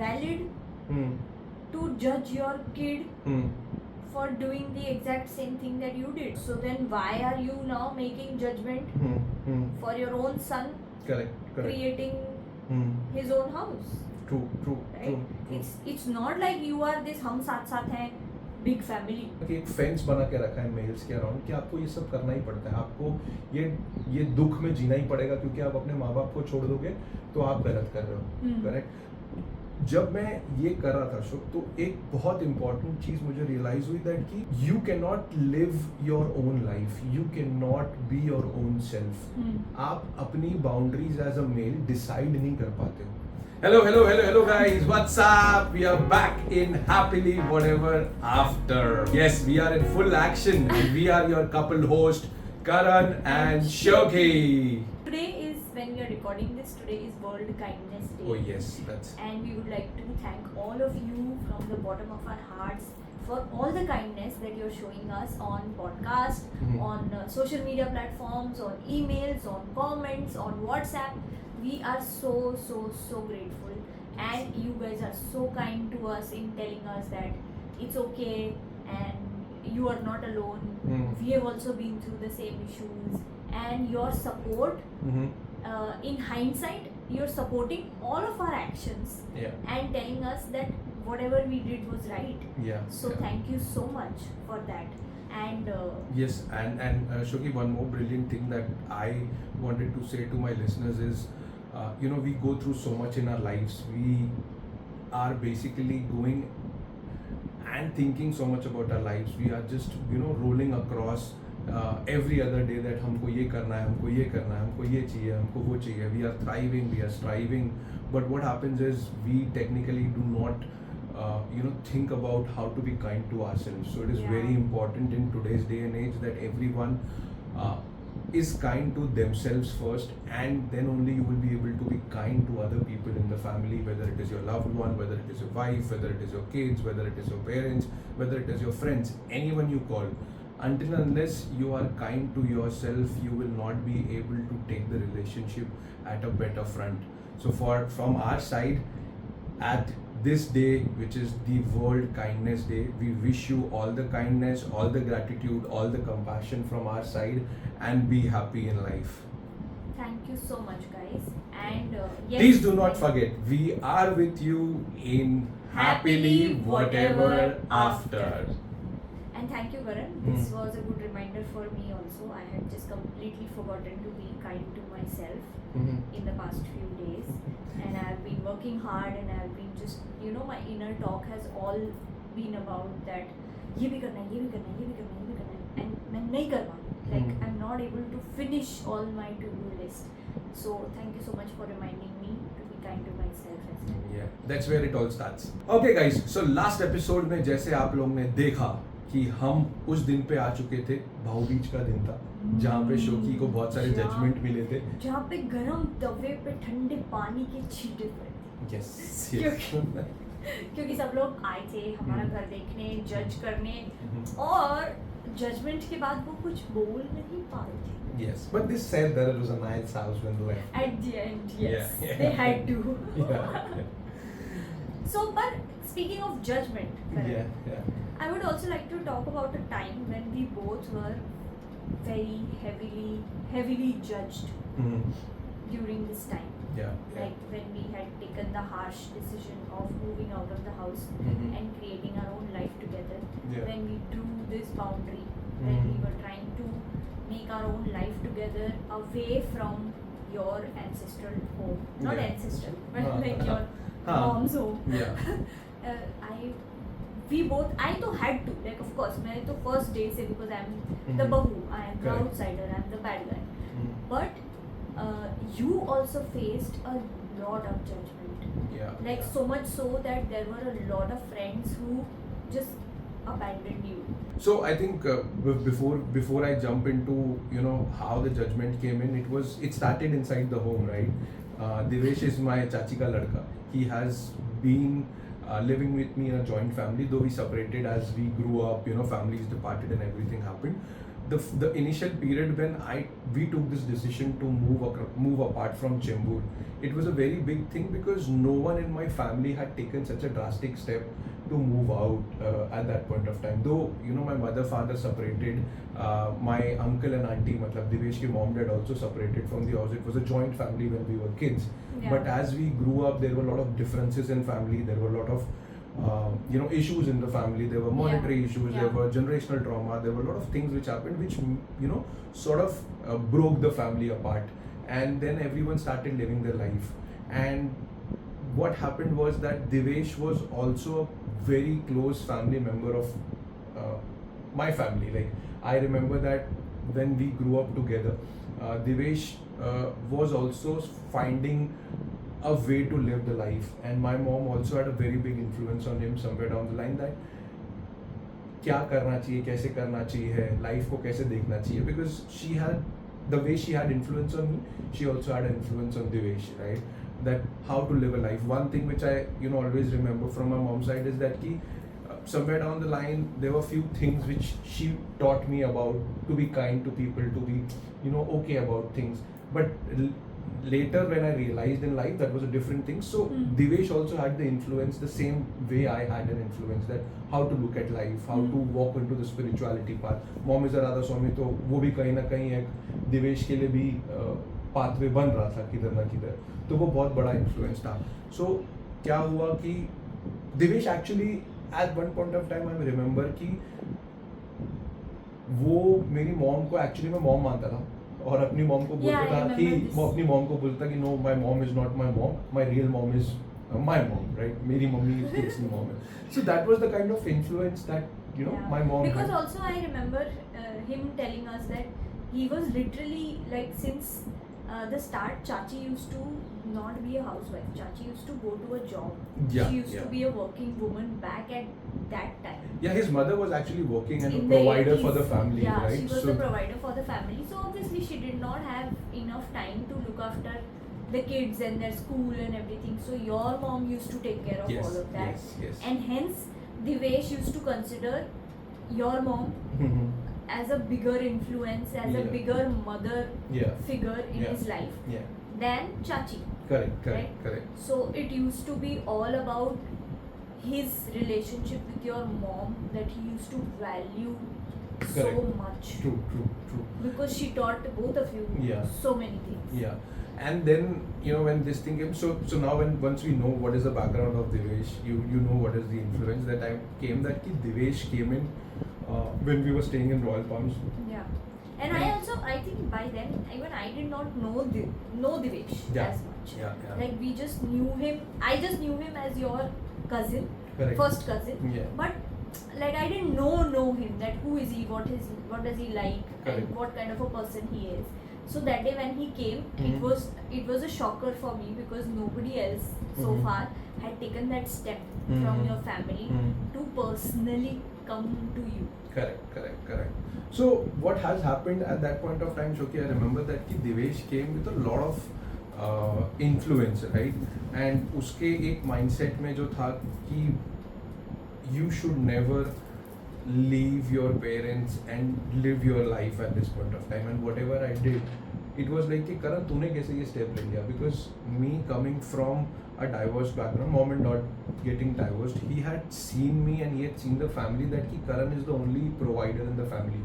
valid to judge your kid for doing the exact same thing that you did. So then why are you now making judgment for your own son correct creating his own house? true Right? It's not like you are this हम साथ साथ हैं big family. कि एक fence बना के रखा है मेल्स के अराउंड कि आपको ये सब करना ही पड़ता है, आपको ये दुख में जीना ही पड़ेगा क्योंकि आप अपने माँ बाप को छोड़ दोगे तो आप गलत कर रहे हो. करेक्ट. जब मैं ये कर रहा था अशोक तो एक बहुत इंपॉर्टेंट चीज मुझे रियलाइज हुई दैट कि you can not live your own life, you can not be your own self. आप अपनी boundaries as a male decide नहीं कर पाते हो. Hello guys, what's up? We are back in Happily Whatever After. Yes, we are in full action and we are your couple host Karan and Shoki. Today is, when we are recording this, today is World Kindness Day. Oh yes, that's... And we would like to thank all of you from the bottom of our hearts for all the kindness that you're showing us on podcast, on social media platforms, on emails, on comments, on WhatsApp. We are so grateful, and you guys are so kind to us in telling us that it's okay and you are not alone. We have also been through the same issues, and your support, in hindsight, you're supporting all of our actions and telling us that whatever we did was right. So thank you so much for that. And yes, and Shoki, one more brilliant thing that I wanted to say to my listeners is, we go through so much in our lives. We are basically going and thinking so much about our lives. We are just, rolling across every other day that हमको ये करना है, हमको ये करना है, हमको ये चाहिए, हमको वो चाहिए. We are thriving, we are striving. But what happens is we technically do not, think about how to be kind to ourselves. So it is very important in today's day and age that everyone is kind to themselves first, and then only you will be able to be kind to other people in the family, whether it is your loved one, whether it is your wife, whether it is your kids, whether it is your parents, whether it is your friends, anyone you call. Until and unless you are kind to yourself, you will not be able to take the relationship at a better front. So from our side, at this day, which is the World Kindness Day, we wish you all the kindness, all the gratitude, all the compassion from our side, and be happy in life. Thank you so much, guys. And yes, please do not forget, we are with you in Happily Whatever After. And thank you, Karan. This was a good reminder for me also. I had just completely forgotten to be kind to myself in the past few days. And I have been working hard, and I have been just, my inner talk has all been about that. ये भी करना है, ये भी करना है, ये भी करना है, ये भी करना है. And मैं नहीं कर पाऊँ. Like I'm not able to finish all my to-do list. So thank you so much for reminding me to be kind to myself as well. Yeah, that's where it all starts. Okay guys, so last episode में जैसे आप लोग ने देखा कि हम उस दिन पे आ चुके थे, भाऊ बीज का दिन था, जहाँ पे शोकी को बहुत सारे जजमेंट मिले थे, जहाँ पे गरम तवे पे ठंडे पानी के छींटे पड़े थे. yes. क्योंकि सब लोग आए थे हमारा घर देखने, जज करने, और जजमेंट के बाद वो कुछ बोल नहीं पा रहे थे. Yes, but they said that it was a nice house when they left. At the end, yes, Yeah. they had to. Yeah. So, but speaking of judgment, Karan, Yeah. I would also like to talk about a time when we both were very heavily judged during this time. Yeah. Like when we had taken the harsh decision of moving out of the house and creating our own life together. Yeah. When we drew this boundary, when we were trying to make our own life together away from your ancestral home. Not ancestral, but like your mom's home. Yeah. I तो had to, like of course, मैंने तो first day से, because I'm the bahu, I am the outsider, I am the bad guy. But you also faced a lot of judgment. Yeah. Like so much so that there were a lot of friends who just abandoned you. So I think before I jump into how the judgment came in, it started inside the home, right? Devesh is my chachi ka ladka. He has been living with me in a joint family, though we separated as we grew up, families departed and everything happened. the initial period when we took this decision to move apart from Chembur, it was a very big thing because no one in my family had taken such a drastic step to move out at that point of time. Though my mother father separated, my uncle and auntie, matlab Divesh ki mom dad also separated from the house. It was a joint family when we were kids. Yeah. But as we grew up, there were a lot of differences in family. There were a lot of issues in the family. There were monetary issues. There were generational trauma. There were a lot of things which happened, which sort of broke the family apart. And then everyone started living their life. And what happened was that Divesh was also a very close family member of my family. Like, I remember that when we grew up together, Divesh was also finding a way to live the life, and my mom also had a very big influence on him somewhere down the line, that क्या करना चाहिए, कैसे करना चाहिए है, life को कैसे देखना चाहिए, because she had the way she had influence on me, she also had influence on Divesh, right? That how to live a life. One thing which I always remember from my mom's side is that somewhere down the line there were few things which she taught me about, to be kind to people, to be okay about things, but later when I realized in life that was a different thing. So Divesh also had the influence the same way I had an influence, that how to look at life, how to walk into the spirituality path. Mom is a Radha Swami, तो वो भी कहीं ना कहीं एक दिवेश के लिए भी पाथवे बन रहा था किधर ना किधर, तो वो बहुत बड़ा इन्फ्लुएंस था. सो क्या हुआ कि Divesh actually at one point of time I remember कि वो मेरी मॉम को एक्चुअली मैं मॉम मानता था, और अपनी मॉम को बोलता था कि वो अपनी मॉम को बोलता कि no, my mom is not my mom, my real mom is my mom, right? मेरी मम्मी इसकी असली मॉम है. So that was the kind of influence that my mom because had. also I remember him telling us that he was literally like, since the start, Chachi used to not be a housewife. Chachi used to go to a job. Yeah, she used yeah. to be a working woman back at that time. Yeah, his mother was actually working and a In the provider 80s. for the family, Yeah, right? she was So the provider for the family. So obviously she did not have enough time to look after the kids and their school and everything. So your mom used to take care of yes, all of that. yes. And hence Divesh used to consider your mom as a bigger influence, as a Yeah. bigger mother Yeah. figure in Yeah. his life Yeah, than Chachi. correct, Right? correct. So it used to be all about his relationship with your mom, that he used to value so Correct. much, True. because she taught both of you Yeah. so many things. Yeah, and then when this thing came, so now once we know what is the background of Divesh, you know what is the influence. That time came that ki Divesh came in when we were staying in Royal Palms. Yeah. And I think by then even I did not know Divesh Yeah. as much. Yeah. Like we just knew him. I just knew him as your cousin, Correct. first cousin. Yeah. But like I didn't know him. That who is he? What does he like? Correct. And what kind of a person he is. So that day when he came, it was a shocker for me, because nobody else so far had taken that step from your family to personally come to you. Correct. So what has happened at that point of time, Shoki, I remember that ki Divesh came with a lot of influence, right? And उसके एक mindset में जो था कि you should never leave your parents and live your life at this point of time. And whatever I did, it was like कि Karan तूने कैसे ये step ले लिया? Because me coming from a divorced background, mom and dad getting divorced, he had seen me and he had seen the family, that ki Karan is the only provider in the family.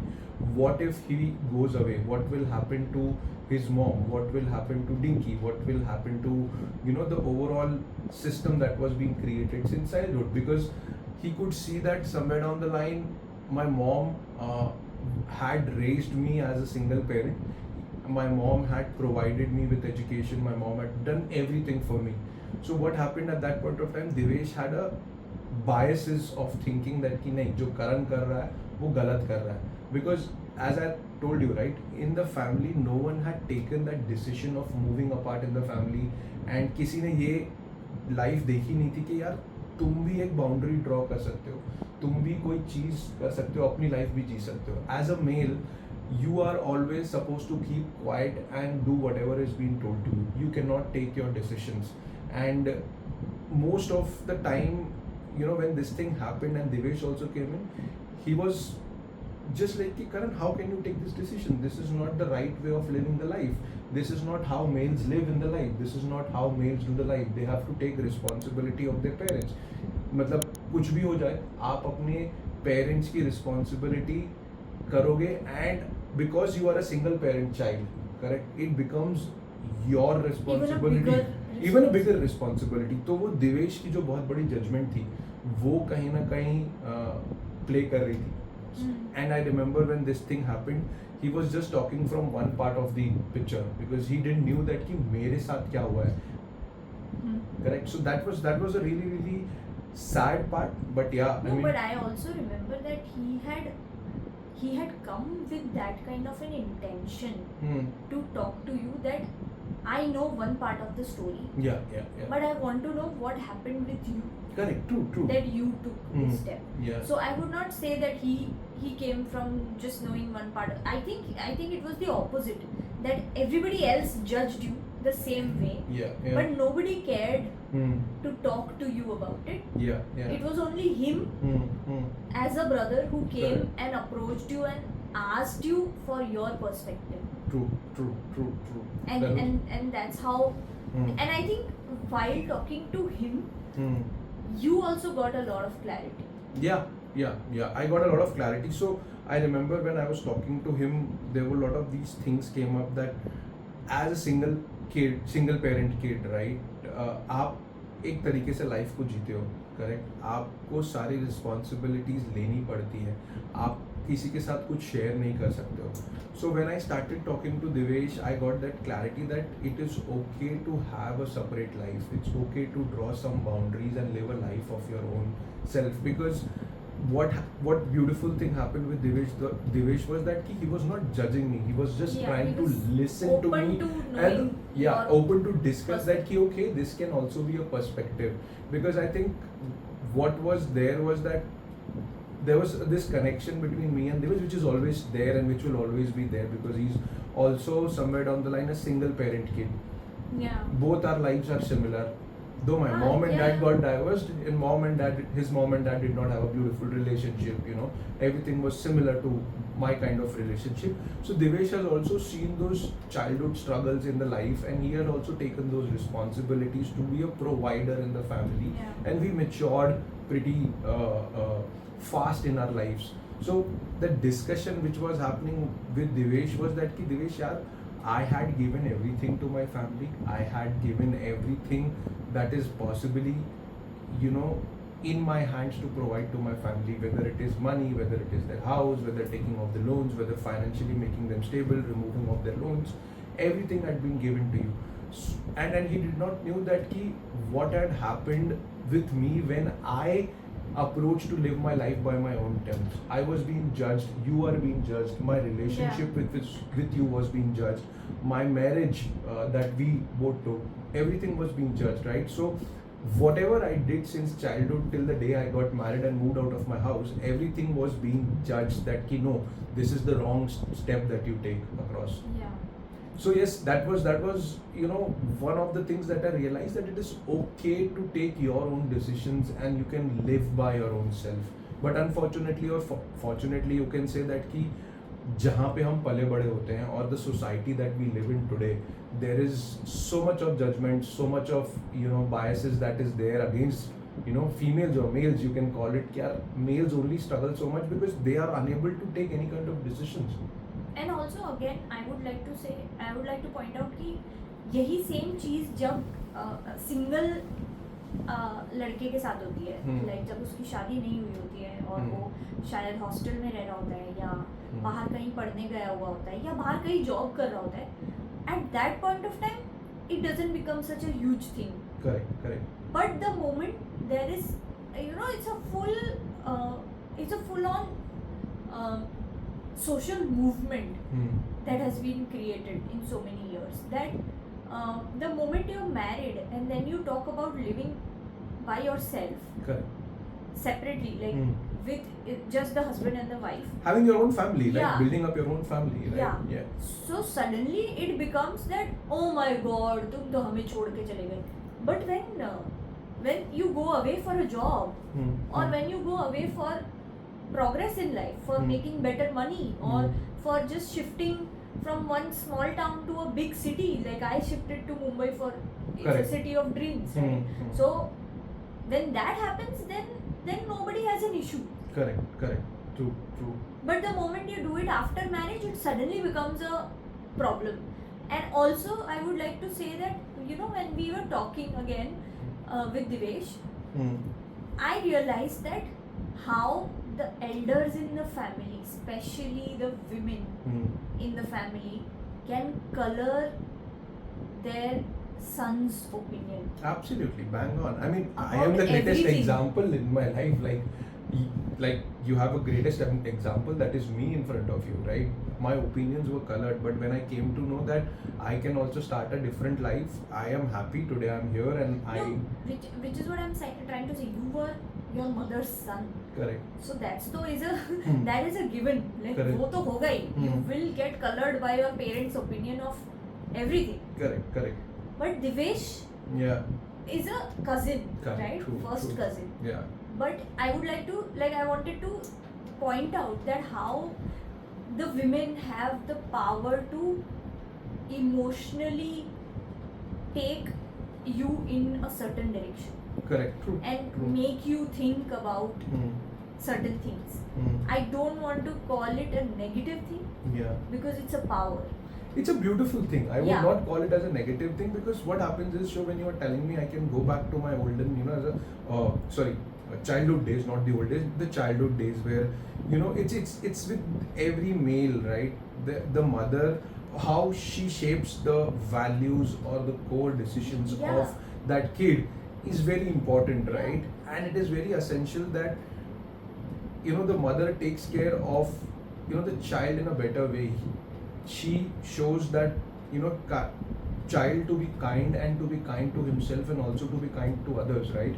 What if he goes away? What will happen to his mom? What will happen to Dinky? What will happen to the overall system that was being created since childhood? Because he could see that somewhere down the line, my mom had raised me as a single parent. My mom had provided me with education. My mom had done everything for me. So what happened at that point of time, Divesh had a biases of thinking that कि नहीं, जो करण कर रहा है वो गलत कर रहा है. Because as I told you, right, in the family no one had taken that decision of moving apart in the family, and किसी ने ये लाइफ देखी नहीं थी कि यार तुम भी एक बाउंड्री ड्रॉ कर सकते हो, तुम भी कोई चीज़ कर सकते हो, अपनी लाइफ भी जी सकते हो. As a male you are always supposed to keep quiet and do whatever is being told to you. You cannot take your decisions. And most of the time, when this thing happened and Divesh also came in, he was just like कि Karan, how can you take this decision? This is not the right way of living the life. This is not how males live in the life. This is not how males do the life. They have to take responsibility of their parents. मतलब कुछ भी हो जाए, आप अपने parents की responsibility करोगे, and because you are a single parent child, correct? It becomes your responsibility. Even a bigger responsibility. तो वो दिवेश की जो बहुत बड़ी judgment थी, वो कहीं ना कहीं play कर रही थी. And I remember when this thing happened, he was just talking from one part of the picture because he didn't knew that कि मेरे साथ क्या हुआ है. Correct. So that was a really sad part. But yeah, no, I mean, but I also remember that he had come with that kind of an intention to talk to you, that I know one part of the story. Yeah. But I want to know what happened with you. Correct. True. That you took this step. Yeah. So I would not say that he came from just knowing one part. I think it was the opposite. That everybody else judged you the same way. Yeah. But nobody cared to talk to you about it. Yeah. It was only him as a brother who came and approached you and asked you for your perspective. True. And that's how. And I think while talking to him, you also got a lot of clarity. Yeah. I got a lot of clarity. So I remember when I was talking to him, there were a lot of these things came up that as a single parent kid, right? आप एक तरीके से life को जीते हो, correct? आपको सारी responsibilities लेनी पड़ती है, आप किसी के साथ कुछ शेयर नहीं कर सकते हो. So when I started talking to Divesh, I got that clarity that it is okay to have a separate life. It's okay to draw some boundaries and live a life of your own self. Because what beautiful thing happened with Divesh was that he was not judging me. He was just trying to listen to me and open to discuss that okay, this can also be a perspective. Because I think what was there was that there was this connection between me and Divesh, which is always there and which will always be there, because he's also somewhere down the line a single parent kid. Yeah. Both our lives are similar. Though my mom and dad got divorced, and his mom and dad did not have a beautiful relationship, everything was similar to my kind of relationship. So Divesh has also seen those childhood struggles in the life, and he had also taken those responsibilities to be a provider in the family. Yeah. And we matured pretty fast in our lives. So the discussion which was happening with Divesh was that Divesh, I had given everything to my family. I had given everything that is possibly, in my hands to provide to my family, whether it is money, whether it is their house, whether taking off the loans, whether financially making them stable, removing of their loans, everything had been given to you. And he did not knew that what had happened with me when I approach to live my life by my own terms. I was being judged, you are being judged, my relationship with you was being judged, my marriage that we both took, everything was being judged, right? So whatever I did since childhood till the day I got married and moved out of my house, everything was being judged that no, this is the wrong step that you take across. Yeah. So yes, that was one of the things that I realized, that it is okay to take your own decisions and you can live by your own self. But unfortunately or fortunately, you can say that जहाँ पे हम पले बड़े होते हैं, or the society that we live in today, there is so much of judgment, so much of biases that is there against females or males, you can call it. Males only struggle so much because they are unable to take any kind of decisions. And also again, I would like to point out कि यही same चीज़ जब single लड़के के साथ होती है, like जब उसकी शादी नहीं हुई होती है और वो शायद हॉस्टल में रह रहा होता है या बाहर कहीं पढ़ने गया हुआ होता है या बाहर कहीं जॉब कर रहा होता है, at that point of time it doesn't become such a huge thing. Correct. But the moment there is, it's a full on social movement that has been created in so many years, that the moment you're married and then you talk about living by yourself, correct, separately, like with just the husband and the wife, having your own family, like Yeah. building up your own family, right? Yeah. So suddenly it becomes that, oh my god, तुम तो हमें छोड़ के चले गए. But when you go away for a job, or when you go away for progress in life, for making better money, or for just shifting from one small town to a big city. Like I shifted to Mumbai for it's Correct. a city of dreams, right? So when that happens, then nobody has an issue. Correct. True. But the moment you do it after marriage, it suddenly becomes a problem. And also, I would like to say that, when we were talking again with Divesh, I realized that how the elders in the family, especially the women in the family, can color their son's opinion. Absolutely, bang on. I mean, I am About the greatest everything. example in my life. Like you have a greatest example, that is me in front of you, right? My opinions were colored, but when I came to know that I can also start a different life, I am happy today. I'm here, and No, which is what I'm trying to say. You were your mother's son. Correct. So that is a given. Like Correct. वो तो होगा ही. You will get colored by your parents' opinion of everything. Correct. But Divesh Yeah. is a cousin, Correct. right? True, First true. cousin. Yeah. But I would like to, I wanted to point out that how the women have the power to emotionally take you in a certain direction Correct. True. and True. make you think about certain things. I don't want to call it a negative thing Yeah. because it's a power. It's a beautiful thing. I would Yeah. not call it as a negative thing, because what happens is, so when you are telling me, I can go back to my olden, childhood days, not the old days, the childhood days where, it's with every male, right? The mother, how she shapes the values or the core decisions Yeah. of that kid is very important, right? And it is very essential that, the mother takes care of, the child in a better way. She shows that, child to be kind, and to be kind to himself, and also to be kind to others, right?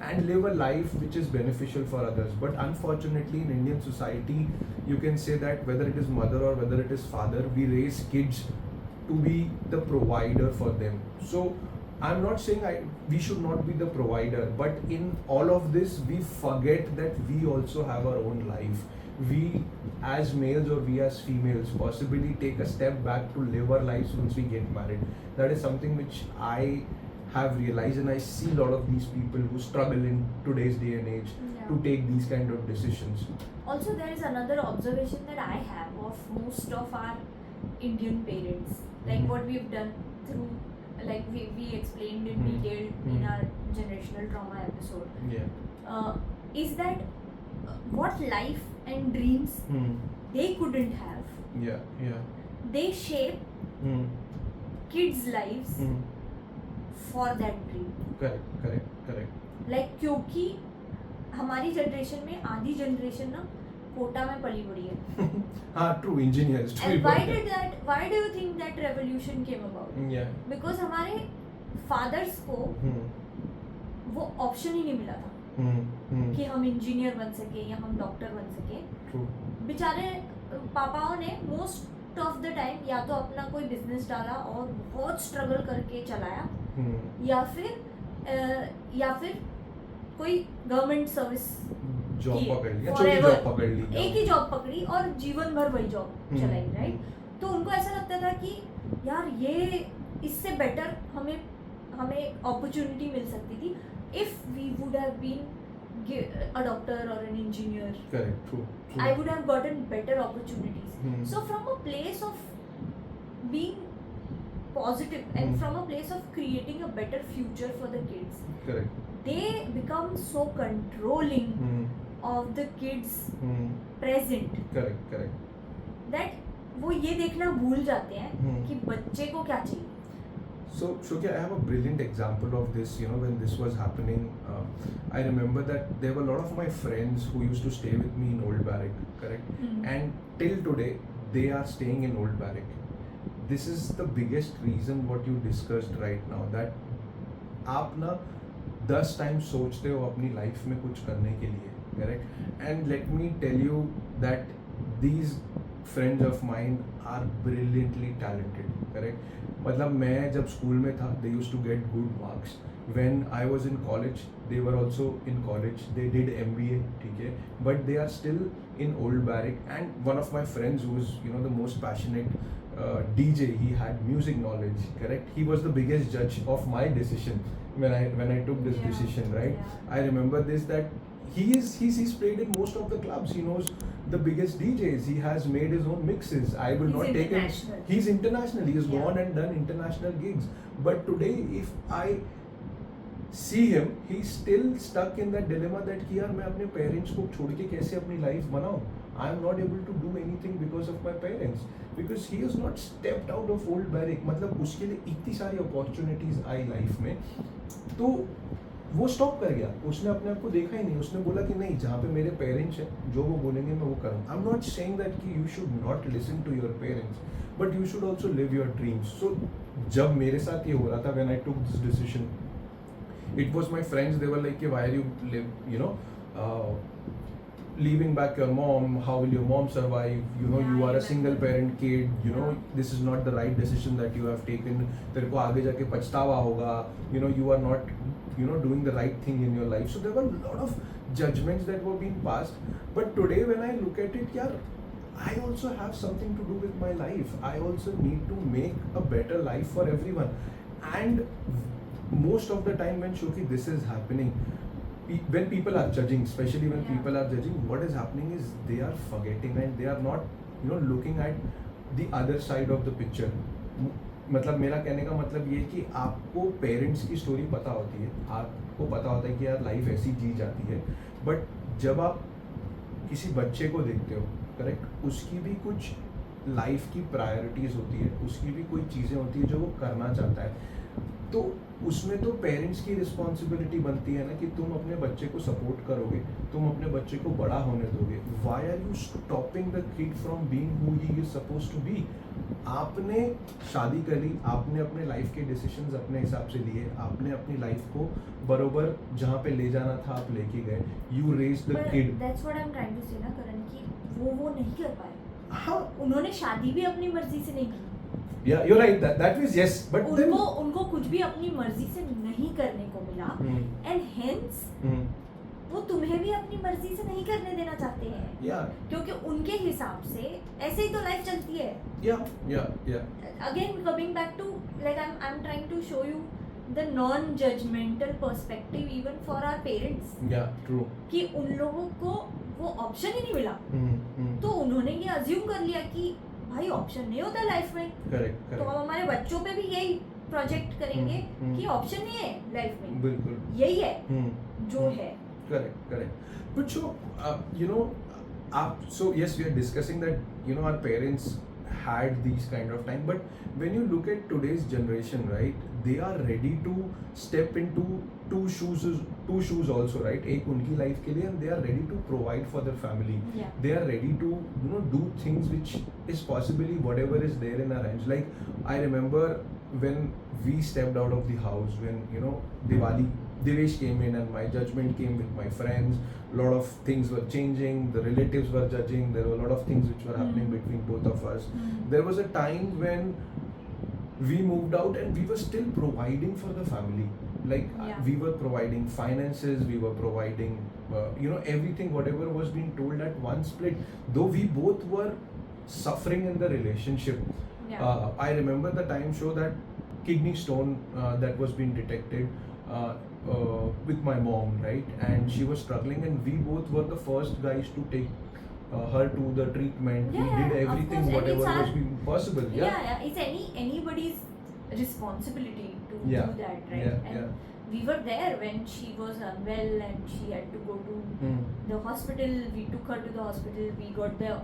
And live a life which is beneficial for others. But unfortunately, in Indian society, you can say that whether it is mother or whether it is father, we raise kids to be the provider for them. So I'm not saying we should not be the provider, but in all of this, we forget that we also have our own life. We as males or we as females possibly take a step back to live our lives once we get married. That is something which I have realized, and I see a lot of these people who struggle in today's day and age to take these kind of decisions. Also, there is another observation that I have of most of our Indian parents, like what we've done through, like we explained in detail in our generational trauma episode, is that what life and dreams they couldn't have, they shape kids' lives for that dream. Correct. Like क्योंकि हमारी generation में आधी generation ना कोटा में पली बड़ी है. True, engineers. And why do you think that revolution came about? Yeah. Because हमारे fathers को वो option ही नहीं मिला था कि हम इंजीनियर बन सके या हम डॉक्टर बन सके. True. बेचारे पापाओं ने मोस्ट ऑफ द टाइम या तो अपना कोई बिजनेस डाला और बहुत स्ट्रगल करके चलाया, या फिर कोई गवर्नमेंट सर्विस जॉब की पकड़ लिया, forever. छोटी जॉब पकड़ ली, एक ही जॉब पकड़ी और जीवन भर वही जॉब चलाई, राइट? तो उनको ऐसा लगता था कि यार ये इससे बेटर हमें अपॉर्चुनिटी मिल सकती थी if we would have been a doctor or an engineer. Correct. True. I would have gotten better opportunities. So from a place of being positive and from a place of creating a better future for the kids, Correct. they become so controlling of the kids present Correct. that वो ये देखना भूल जाते हैं कि बच्चे को क्या चाहिए. So, Shoki, I have a brilliant example of this. When this was happening, I remember that there were a lot of my friends who used to stay with me in Old Barrack, correct? And till today, they are staying in Old Barrack. This is the biggest reason what you discussed right now, that आप ना 10 times सोचते हो अपनी life में कुछ करने के लिए, correct? And let me tell you that these friends of mine are brilliantly talented, correct? मतलब मैं जब स्कूल में था, they used to get good marks, when I was in college, they were also in college. They did MBA, ठीक है, but they are still in Old Barrack. And one of my friends who was, you know, the most passionate DJ, he had music knowledge, correct? He was the biggest judge of my decision when I took this Yeah. decision, right? Yeah. I remember this, that he's played in most of the clubs. He knows the biggest DJs. He has made his own mixes. I will He's not take him. international. He's international. He has Yeah. gone and done international gigs. But today, if I see him, he's still stuck in that dilemma that कि यार मैं अपने parents को छोड़ के कैसे अपनी life बनाऊं? I am not able to do anything because of my parents, because he has not stepped out of Old Barrack. मतलब उसके लिए इतनी सारी opportunities आई life में, तो वो स्टॉप कर गया. उसने अपने आप को देखा ही नहीं. उसने बोला कि नहीं, जहाँ पे मेरे पेरेंट्स हैं, जो वो बोलेंगे मैं वो करूँ. I am not saying that कि you should not listen to your parents, but you should also live your dreams. So जब मेरे साथ ये हो रहा था, when I took this decision, it was my friends, they were like, why are you leaving back your mom? How will your mom survive? You know, Yeah, you I are a single remember. parent kid, you know, Yeah. this is not the right decision that you have taken. तेरे को आगे जाके पछतावा होगा, you know, you are not, you know, doing the right thing in your life. So there were a lot of judgments that were being passed. But today when I look at it, yaar, I also have something to do with my life. I also need to make a better life for everyone. And most of the time when Shoki this is happening, when people are judging, especially when Yeah. people are judging, what is happening is they are forgetting and they are not, you know, looking at the other side of the picture. मतलब मेरा कहने का मतलब ये कि आपको parents की story पता होती है, आपको पता होता है कि यार लाइफ ऐसी जी जाती है, बट जब आप किसी बच्चे को देखते हो, करेक्ट, उसकी भी कुछ लाइफ की प्रायोरिटीज़ होती है, उसकी भी कोई चीज़ें होती है जो वो करना चाहता है. तो उसमें तो पेरेंट्स की रिस्पॉन्सिबिलिटी बनती है ना कि तुम अपने बच्चे को सपोर्ट करोगे, तुम अपने बच्चे को बड़ा होने दोगे. Why are you stopping the kid from being who he is supposed to be? आपने शादी कर ली, आपने अपने लाइफ के डिसीजंस अपने हिसाब से लिए, आपने अपनी लाइफ को बरोबर जहाँ पे ले जाना था आप लेके गए. You raise the kid. That's what I am trying to say ना करण, कि वो नहीं कर पाए. हाँ, उन्होंने शादी भी अपनी मर्जी से नहीं की. yeah, you're right, that was yes, but then उनको कुछ भी अपनी मर्जी से नहीं करने को मिला, एंड हेंस वो तुम्हें भी अपनी मर्जी से नहीं करने देना चाहते हैं. yeah, क्योंकि उनके हिसाब से ऐसे ही तो लाइफ चलती है. yeah. Again coming back to, like, I'm trying to show you the non-judgmental perspective even for our parents. Yeah, true. कि उन लोगों को वो ऑप्शन ही नहीं मिला, तो उन्होंने ये अज्यूम कर लिया कि भाई ऑप्शन नहीं होता लाइफ में, करेक्ट, तो हम हमारे बच्चों पे भी यही प्रोजेक्ट करेंगे कि ऑप्शन नहीं है लाइफ में, बिल्कुल यही है जो है. correct. But so you know, so yes, we are discussing that, you know, our parents had these kind of time, but when you look at today's generation, right, they are ready to step into two shoes also, right? एक उनकी life के लिए, and they are ready to provide for their family. Yeah. They are ready to, you know, do things which is possibly whatever is there in our hands. Like I remember when we stepped out of the house, when, you know, Diwali, Devesh came in and my judgment came with my friends. A lot of things were changing, the relatives were judging, there were a lot of things which were happening between both of us. There was a time when we moved out and we were still providing for the family. Like Yeah. we were providing finances, we were providing, you know, everything, whatever was being told at one split. Though we both were suffering in the relationship. Yeah. I remember the time show that kidney stone that was being detected with my mom, right? And she was struggling, and we both were the first guys to take her to the treatment. Yeah, we did of everything, course, and whatever it's our- was being possible. Yeah, it's anybody's responsibility to Yeah. do that, right? Yeah, And yeah. we were there when she was unwell and she had to go to the hospital. We took her to the hospital. We got the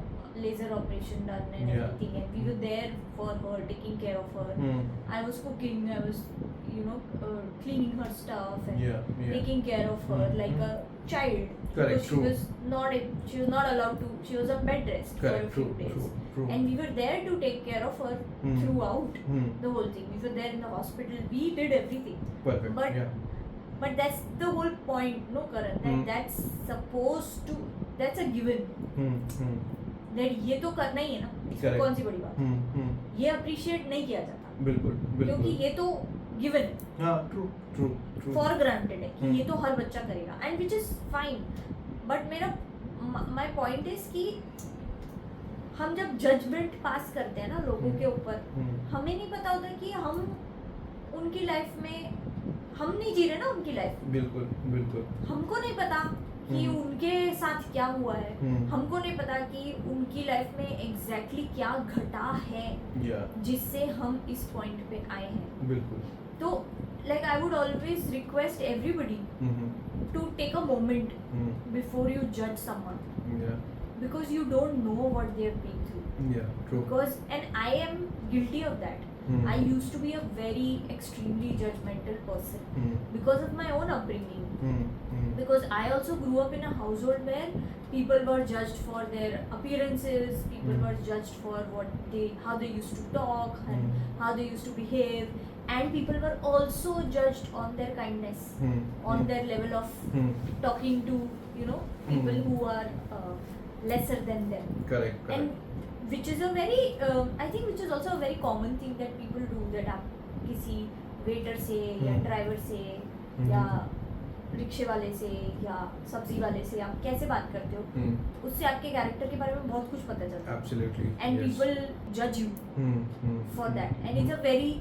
laser operation done and Yeah. everything, and we were there for her, taking care of her. I was cooking. I was, you know, cleaning her stuff and Yeah, yeah. taking care of her like a child. Correct, Because true. she was not allowed to. She was on bed rest for a Correct, few true, days. true. And we were there to take care of her throughout the whole thing. We were there in the hospital. We did everything. Perfect. But yeah. but that's the whole point, no, Karan? That that's supposed to. That's a given. That ये तो करना ही है ना. इसमें Correct. कौन सी बड़ी बात है? ये अप्रिशिएट नहीं किया जाता. बिल्कुल क्योंकि ये तो गिवन, हाँ, true. फॉर ग्रांटेड है कि हम्म। ये तो हर बच्चा करेगा, and which is fine. But मेरा माई पॉइंट इज कि हम जब जजमेंट पास करते हैं ना लोगों के ऊपर, हमें नहीं पता होता कि हम उनकी लाइफ में, हम नहीं जी रहे ना उनकी लाइफ. बिल्कुल. हमको नहीं पता कि उनके साथ क्या हुआ है. हम्म। हमको नहीं पता कि उनकी लाइफ में एग्जैक्टली क्या घटा है Yeah, जिससे हम इस पॉइंट पे आए हैं. बिल्कुल. तो like I would always request everybody to take a moment before you जज someone, Yeah, because you don't know what they have been through. yeah, true. Because, and I am guilty of that. Hmm. I used to be a very extremely judgmental person Hmm. because of my own upbringing. Hmm. Because I also grew up in a household where people were judged for their appearances, people Hmm. were judged for how they used to talk and Hmm. how they used to behave, and people were also judged on their kindness, Hmm. on their level of Hmm. talking to, people Hmm. who are lesser than them. Correct. And which is a very I think which is also a very common thing that people do, that आप किसी waiter से या Hmm. Driver से Hmm. या रिक्शे वाले से या सब्जी वाले से आप कैसे बात करते हो, Hmm. उससे आपके कैरेक्टर के बारे में बहुत कुछ पता चलता है. Absolutely. And yes. पीपल जज you Hmm. Hmm. For that, and it's a very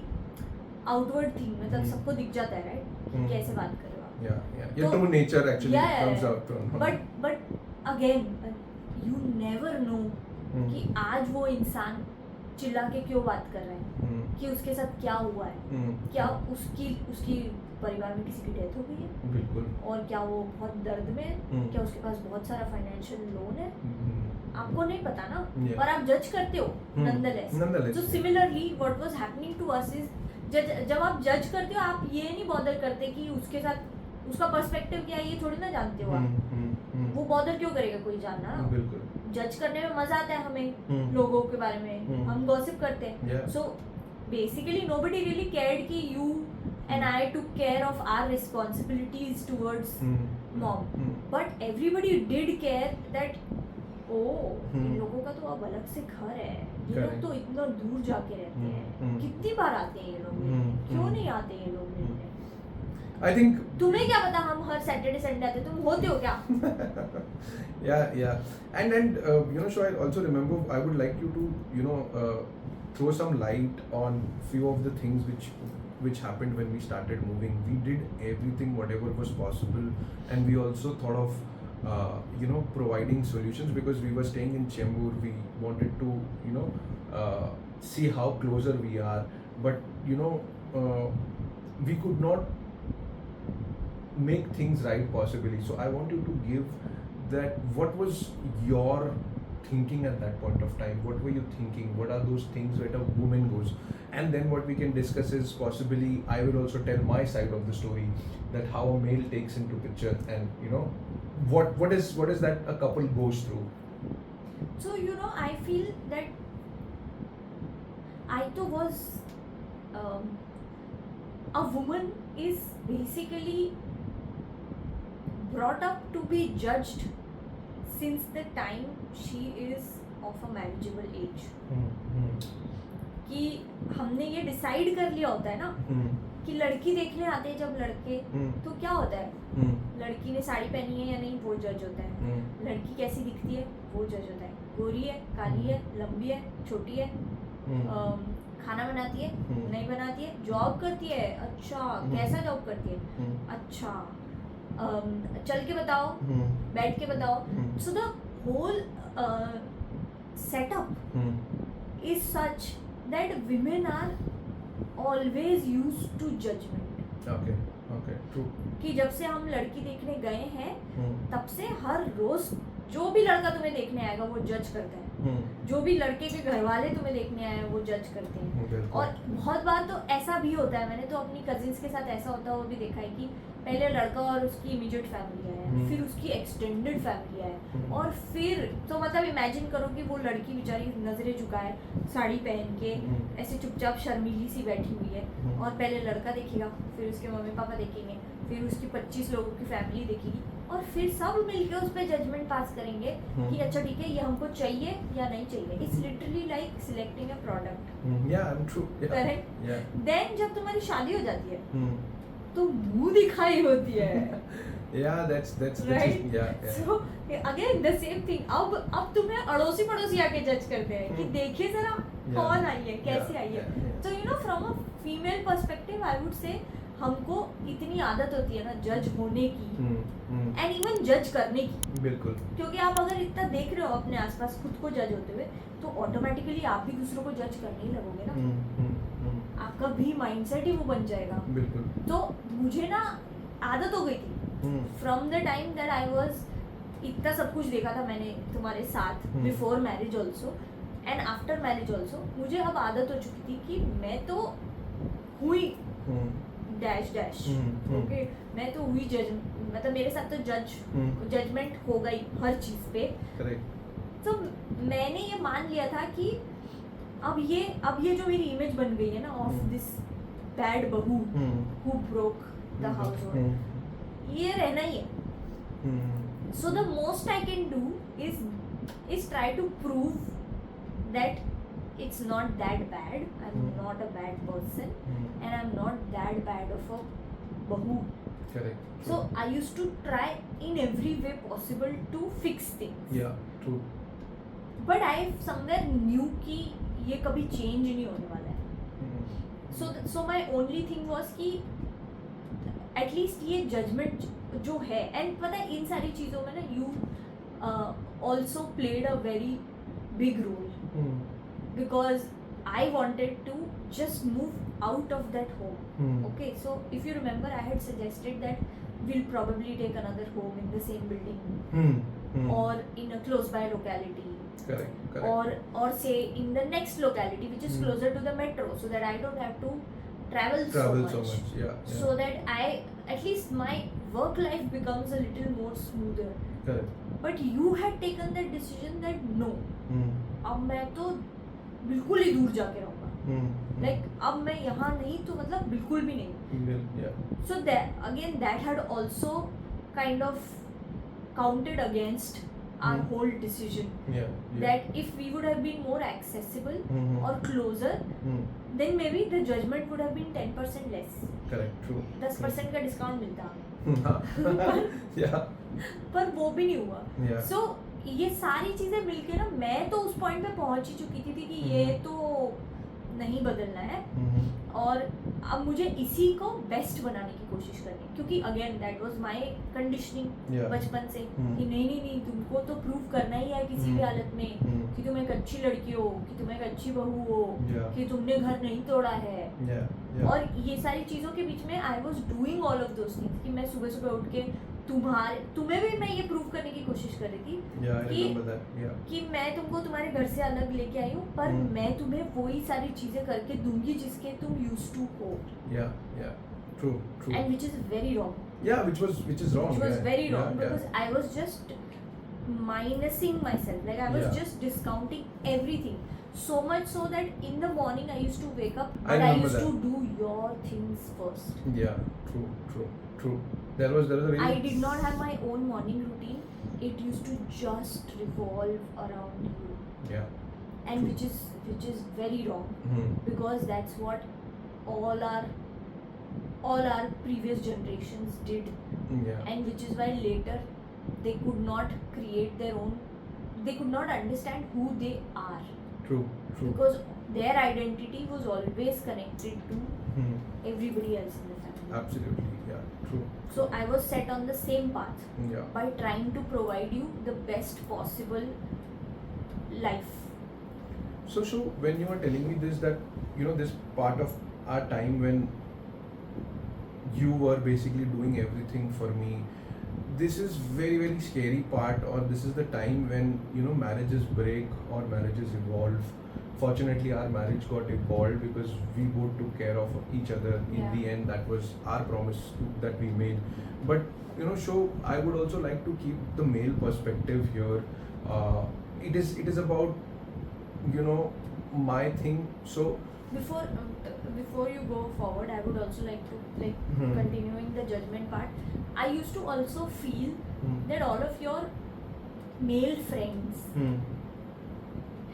outward thing. मतलब Hmm. सबको दिख जाता है, राइट, कि Hmm. कैसे बात कर रहे हो आप. Yeah. Your तो- true nature actually Yeah, comes out from. But again you never know Hmm. कि आज वो इंसान चिल्ला के क्यों बात कर रहा है, Hmm. कि उसके साथ क्या हुआ है, Hmm. क्या उसकी परिवार में किसी की डेथ हो गई है, बिल्कुल. और क्या वो बहुत दर्द में है, Hmm. क्या उसके पास बहुत सारा फाइनेंशियल लोन है. Hmm. आपको नहीं पता ना, Yeah. पर आप जज करते हो Hmm. Nonetheless. Nonetheless. So similarly what was happening to us is, जब आप जज करते हो, आप ये नहीं बॉदर करते कि उसके साथ उसका पर्सपेक्टिव क्या है, ये थोड़ी ना जानते हो आप. वो बॉदर क्यों करेगा कोई जानना ना. बिल्कुल. जज करने में मजा आता है हमें, Hmm. लोगों के बारे में Hmm. हम गॉसिप करते हैं. Yeah. So basically nobody really cared कि you and I took care of our responsibilities towards Hmm. mom. Hmm. But everybody did care that in Hmm. लोगों का तो अब अलग से घर है, ये लोग Correct. तो इतना दूर जाके रहते हैं, Hmm. कितनी बार आते हैं ये लोग Hmm. मिलने, क्यों Hmm. नहीं आते ये लोग मिलने. I think. तुम्हें क्या पता हम हर सैटरडे संडे आते, तुम होते हो क्या. Yeah. And so I also remember I would like you to throw some light on few of the things which happened when we started moving. We did everything whatever was possible, and we also thought of providing solutions, because we were staying in Chembur. We wanted to see how closer we are, but we could not make things right possibly. So I want you to give that, what was your thinking at that point of time? What were you thinking? What are those things that a woman goes? And then what we can discuss is possibly I will also tell my side of the story, that how a male takes into picture, and what is that a couple goes through. So I feel that I too was a woman is basically brought up to be judged since the time she is of a marriageable age. कि हमने ये decide कर लिया होता है ना कि लड़की देखने आते हैं जब लड़के, तो क्या होता है, लड़की ने साड़ी पहनी है या नहीं वो जज होता है, लड़की कैसी दिखती है वो जज होता है, गोरी है, काली है, लंबी है, छोटी है, खाना बनाती है, नहीं बनाती है, जॉब करती है, अच्छा कैसा जॉब करती है, अच्छा चल के बताओ, बैठ के बताओ. So the whole setup is such that women are always used to judgment. Okay, true. कि जब से हम लड़की देखने गए हैं तब से हर रोज जो भी लड़का तुम्हें देखने आएगा वो जज करता है, जो भी लड़के के घर वाले तुम्हें देखने आए हैं वो जज करते हैं. और बहुत बार तो ऐसा भी होता है, मैंने तो अपनी कजिन्स के साथ ऐसा होता हुआ भी देखा है कि पहले लड़का और उसकी इमीडिएट फैमिली आया, फिर उसकी एक्सटेंडेड फैमिली आया, और फिर तो मतलब इमेजिन करो कि वो लड़की बेचारी नजरें झुकाए, साड़ी पहन के ऐसे चुपचाप शर्मीली सी बैठी हुई है, और पहले लड़का देखेगा, फिर उसके मम्मी पापा देखेंगे, फिर उसकी 25 लोगों की फैमिली देखेगी, और फिर सब मिलके उस पर जजमेंट पास करेंगे कि अच्छा ठीक है ये हमको चाहिए या नहीं चाहिए. It's literally like selecting a product. Yeah, I'm true. Yeah. Correct. Yeah. Then जब तुम्हारी शादी हो जाती है Hmm. तो मुंह दिखाई होती है. Yeah, that's Right? yeah. So again the same thing. अब तुम्हें अड़ोसी पड़ोसी आके जज करते हैं कि देखिए जरा कौन आई है, कैसे आई है. तो you know from a female perspective I would say हमको इतनी आदत होती है ना जज होने की एंड इवन जज करने की. बिल्कुल. क्योंकि आप अगर इतना देख रहे हो अपने आसपास खुद को जज होते हुए तो ऑटोमेटिकली आप भी दूसरों को जज करने ही लगोगे ना. आपका भी माइंडसेट ही वो बन जाएगा. बिल्कुल. तो मुझे ना आदत हो गई थी from the time that I was इतना सब कुछ देखा था मैंने तुम्हारे साथ before marriage also and after marriage also. मुझे अब आदत हो चुकी थी कि मैं तो हुई डैश डैश. ओके मैं तो हुई जज. मतलब मेरे साथ तो जजमेंट हो गई हर चीज पे. करेक्ट. तो मैंने ये मान लिया था कि अब ये जो मेरी इमेज बन गई है ना ऑफ दिस बैड बहू who broke the house hold, ये रहना ही है. So the most I can do is try to prove that it's not that bad. I'm not a bad person and I'm not that bad of a bahu. Correct. So I used to try in every way possible to fix things. Yeah, true. But I somewhere knew कि ये कभी change नहीं होने वाला है. So my only thing was कि at least ये judgement जो है एंड पता है इन सारी चीज़ों में ना you also played a very big role because I wanted to just move out of that home. Okay so if you remember I had suggested that we'll probably take another home in the same building or in a close by locality. Correct. Or say in the next locality which is closer to the metro so that I don't have to travel so much. Yeah. So that I at least my work life becomes a little more smoother. Correct. But you had taken that decision that no, अब मैं तो बिल्कुल ही दूर जाके रहूँगा. Like अब मैं यहाँ नहीं तो मतलब बिल्कुल भी नहीं. Yeah. So that had also kind of counted against our whole decision. Yeah. That if we would have been more accessible or closer, then maybe the judgment would have been 10% less. Correct. True. 10% का discount मिलता. Yeah. पर वो भी नहीं हुआ. Yeah. So ये सारी चीजें मिलके ना मैं तो उस पॉइंट पे पहुंच ही चुकी थी कि ये तो नहीं बदलना है और अब मुझे इसी को बेस्ट बनाने की कोशिश करनी है क्योंकि again that was my conditioning बचपन से कि नहीं तुमको तो प्रूव करना ही है किसी भी हालत में कि तुम एक अच्छी लड़की हो, कि तुम एक अच्छी बहू हो, कि तुमने घर नहीं तोड़ा है. और ये सारी चीज़ों के बीच में I was doing all of those things कि मैं सुबह सुबह उठ के तुम्हें भी मैं ये प्रूव करने की कोशिश कर रही थी कि मैं तुमको तुम्हारे घर से अलग लेके आई हूँ पर मैं तुम्हें वही सारी चीजें करके दूंगी जिसके तुम यूज्ड टू हो. True. And which is very wrong. Yeah, which is wrong. Which was very wrong because I was just minusing myself. Like I was just discounting everything. So much so that in the morning I used to wake up but I used to do your things first. Yeah, true. There was a very... I did not have my own morning routine. It used to just revolve around you. Yeah. And which is very wrong because that's what all our previous generations did. Yeah. And which is why later they could not create their own. They could not understand who they are. True. Because their identity was always connected to everybody else in the family. Absolutely. Yeah. True. So I was set on the same path by Yeah. trying to provide you the best possible life. So when you were telling me this, that this part of our time when you were basically doing everything for me, this is very, very scary part, or this is the time when marriages break or marriages evolve. Fortunately our marriage got evolved because we both took care of each other in the end. That was our promise that we made. But so I would also like to keep the male perspective here. It is about my thing. So before you go forward, I would also like to continuing the judgment part. I used to also feel that all of your male friends Hmm.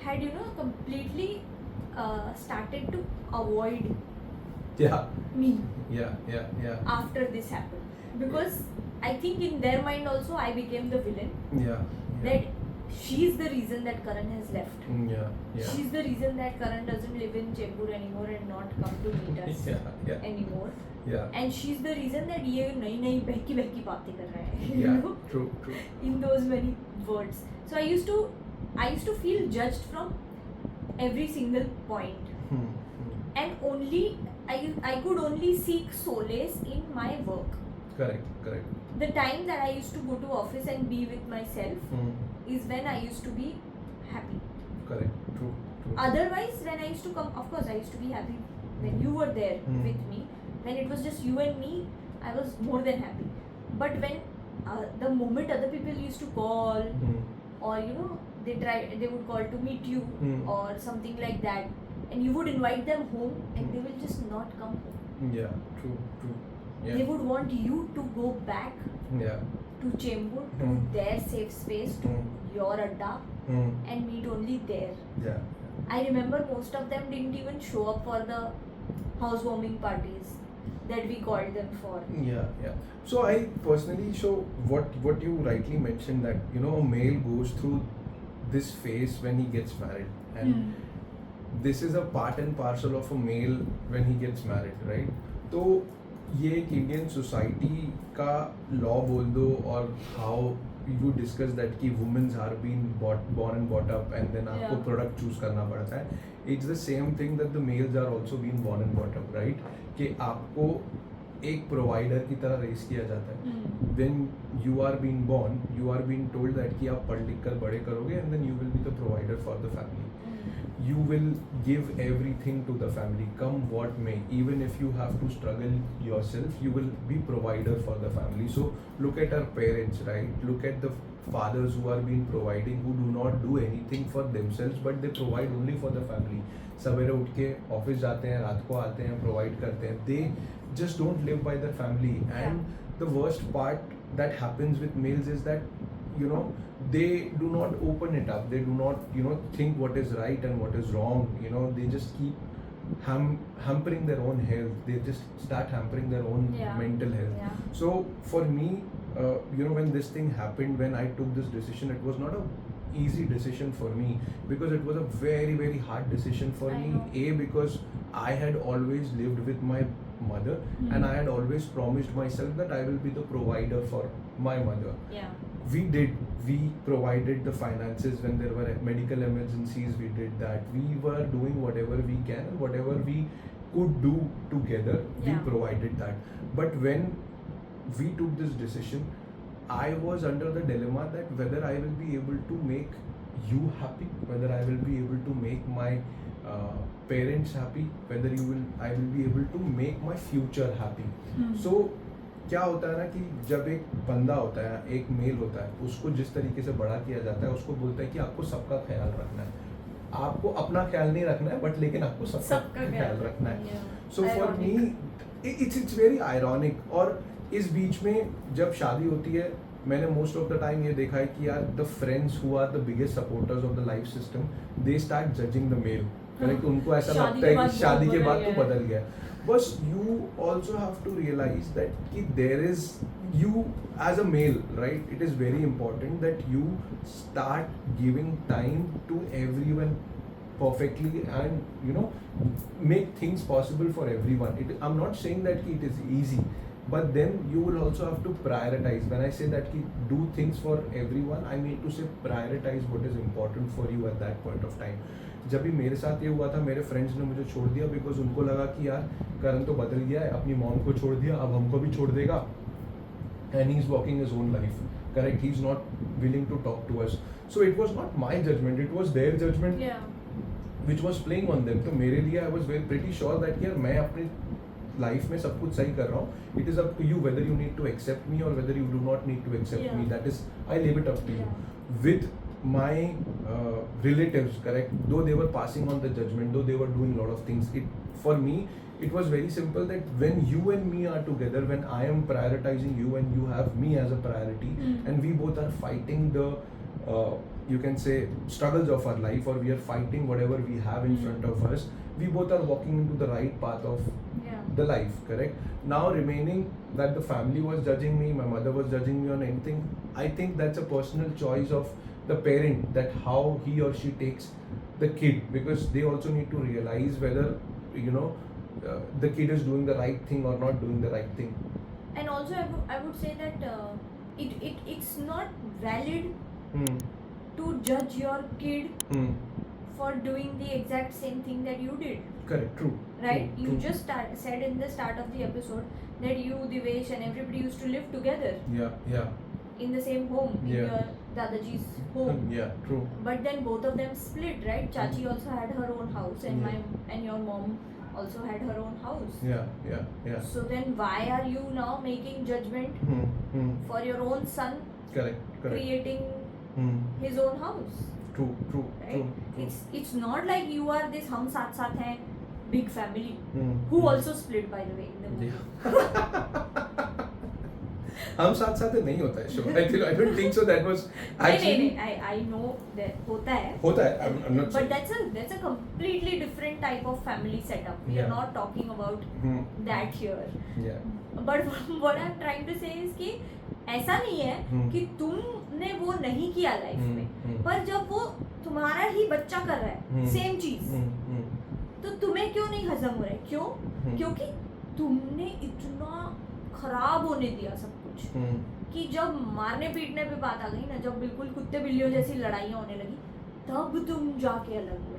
had, you know, completely started to avoid Yeah. me Yeah. after this happened, because I think in their mind also I became the villain, Yeah. that she's the reason that Karan has left. Yeah. She's the reason that Karan doesn't live in Chembur anymore and not come to meet us Yeah. anymore. Yeah. And she's the reason that ये नई बहकी बातें कर रहा है, you Yeah. know, True. in those many words. So I used to feel judged from every single point, Hmm. and only I could only seek solace in my work. Correct. The time that I used to go to office and be with myself Hmm. is when I used to be happy. Correct. True. Otherwise, when I used to come, of course I used to be happy when you were there Hmm. with me. When it was just you and me, I was more than happy. But when the moment other people used to call, Hmm. or you know, they would call to meet you Hmm. or something like that, and you would invite them home and they will just not come home. Yeah. True. They Yeah. would want you to go back Yeah. to Chembur, to Hmm. their safe space, to Hmm. your adda, Hmm. and meet only there. Yeah. I remember most of them didn't even show up for the housewarming parties that we called them for. Yeah. So I personally, so what you rightly mentioned, that you know a male goes through this phase when he gets married, and this is a part and parcel of a male when he gets married, right? तो ये एक Indian society का law बोल दो, और how you discuss that कि womens are been born and brought up, and then आपको Yeah. Product चूज करना पड़ता है. It's the same thing that the males are also been born and brought up, right? कि आपको एक प्रोवाइडर की तरह रेस किया जाता है. When you are being born, you are being told that कि आप पढ़ लिख कर बड़े करोगे, and then you will be the provider for the family. You will give everything to the family, come what may. Even if you have to struggle yourself, you will be provider for the family. So look at our parents, right? Look at the fathers who are been providing, who do not do anything for themselves, but they provide only for the family. सवेरे उठ के office जाते हैं, रात को आते हैं, provide करते हैं. They just don't live by their family. And the worst part that happens with males is that, you know, they do not open it up. They do not, you know, think what is right and what is wrong. You know, they just keep hampering their own health. They just start hampering their own mental health. Yeah. So for me, you know, when this thing happened, when I took this decision, it was not a easy decision for me, because it was a very, very hard decision for I me. know. Because I had always lived with my mother, and I had always promised myself that I will be the provider for my mother. Yeah. We provided the finances when there were medical emergencies. We did that. We were doing whatever we can, and whatever we could do together, we Yeah. provided that. But when we took this decision, I was under the dilemma that whether I will be able to make you happy, whether I will be able to make my parents happy, whether I will be able to make my future happy. So क्या होता है ना कि जब एक बंदा होता है, एक मेल होता है, उसको जिस तरीके से बड़ा किया जाता है, उसको बोलता है कि आपको सबका ख्याल रखना है. आपको अपना ख्याल नहीं रखना है, बट लेकिन आपको सबका ख्याल रखना है. So for me it's very ironic. और इस बीच में जब शादी होती है, मैंने मोस्ट ऑफ द टाइम ये देखा है कि यार the friends who are the biggest supporters of the life system, they start judging the male. Correct? उनको ऐसा लगता है कि शादी के बाद तो बदल गया. बस you also have to realize that कि there is, you as a male, right, it is very important that you start giving time to everyone perfectly, and you know, make things possible for everyone. I'm not saying that it is easy, but then you will also have to prioritize. When I say that ki do things for everyone, I mean to say prioritize what is important for you at that point of time. जब भी मेरे साथ ये हुआ था, मेरे friends ने मुझे छोड़ दिया बिकॉज उनको लगा कि यार करण तो बदल गया है, अपनी मॉम को छोड़ दिया, अब हमको भी छोड़ देगा, and he's walking his own life. Correct? He's not willing to talk to us. So it was not my judgment, it was their judgment. Yeah. Which was playing on them. तो मेरे लिए I was very pretty sure that यार मैं अपनी life में सब कुछ सही कर रहा हूँ. It is up to you whether you need to accept me or whether you do not need to accept me. That is, I leave it up to you. With my relatives, correct, though they were passing on the judgment, though they were doing a lot of things, for me it was very simple that when you and me are together, when I am prioritizing you and you have me as a priority, and we both are fighting the you can say struggles of our life, or we are fighting whatever we have in front of us, we both are walking into the right path of the life, correct? Now remaining that the family was judging me, my mother was judging me on anything, I think that's a personal choice of the parent, that how he or she takes the kid, because they also need to realize whether the kid is doing the right thing or not doing the right thing. And also I would say that it's not valid to judge your kid for doing the exact same thing that you did. Correct, true. Right? True, You true. just said in the start of the episode that you, Divesh, and everybody used to live together Yeah. in the same home, in Yeah. your Dadaji's home. Yeah, true. But then both of them split, right? Chachi also had her own house, and Yeah. and your mom also had her own house. Yeah. So then why are you now making judgment for your own son Correct. creating his own house? True. Right? It's not like you are this hum saath hai big family who Hmm. also split, by the way, in the movie. हम साथ साथ नहीं होता है sure. I don't think so. That was actually नहीं, I know that होता है. होता है. I'm not But saying. that's a completely different type of family setup. We are Yeah. not talking about Hmm. that here. Yeah. But what I'm trying to say is कि ऐसा नहीं है कि तुमने वो नहीं किया लाइफ में, पर जब वो तुम्हारा ही बच्चा कर रहा है सेम चीज, तो तुम्हें क्यों नहीं हजम हो रहा है? क्यों? क्योंकि तुमने इतना खराब होने दिया सब कुछ कि जब मारने पीटने पे बात आ गई ना, जब बिल्कुल कुत्ते बिल्लियों जैसी लड़ाइयाँ होने लगी, तब तुम जाके अलग हुए.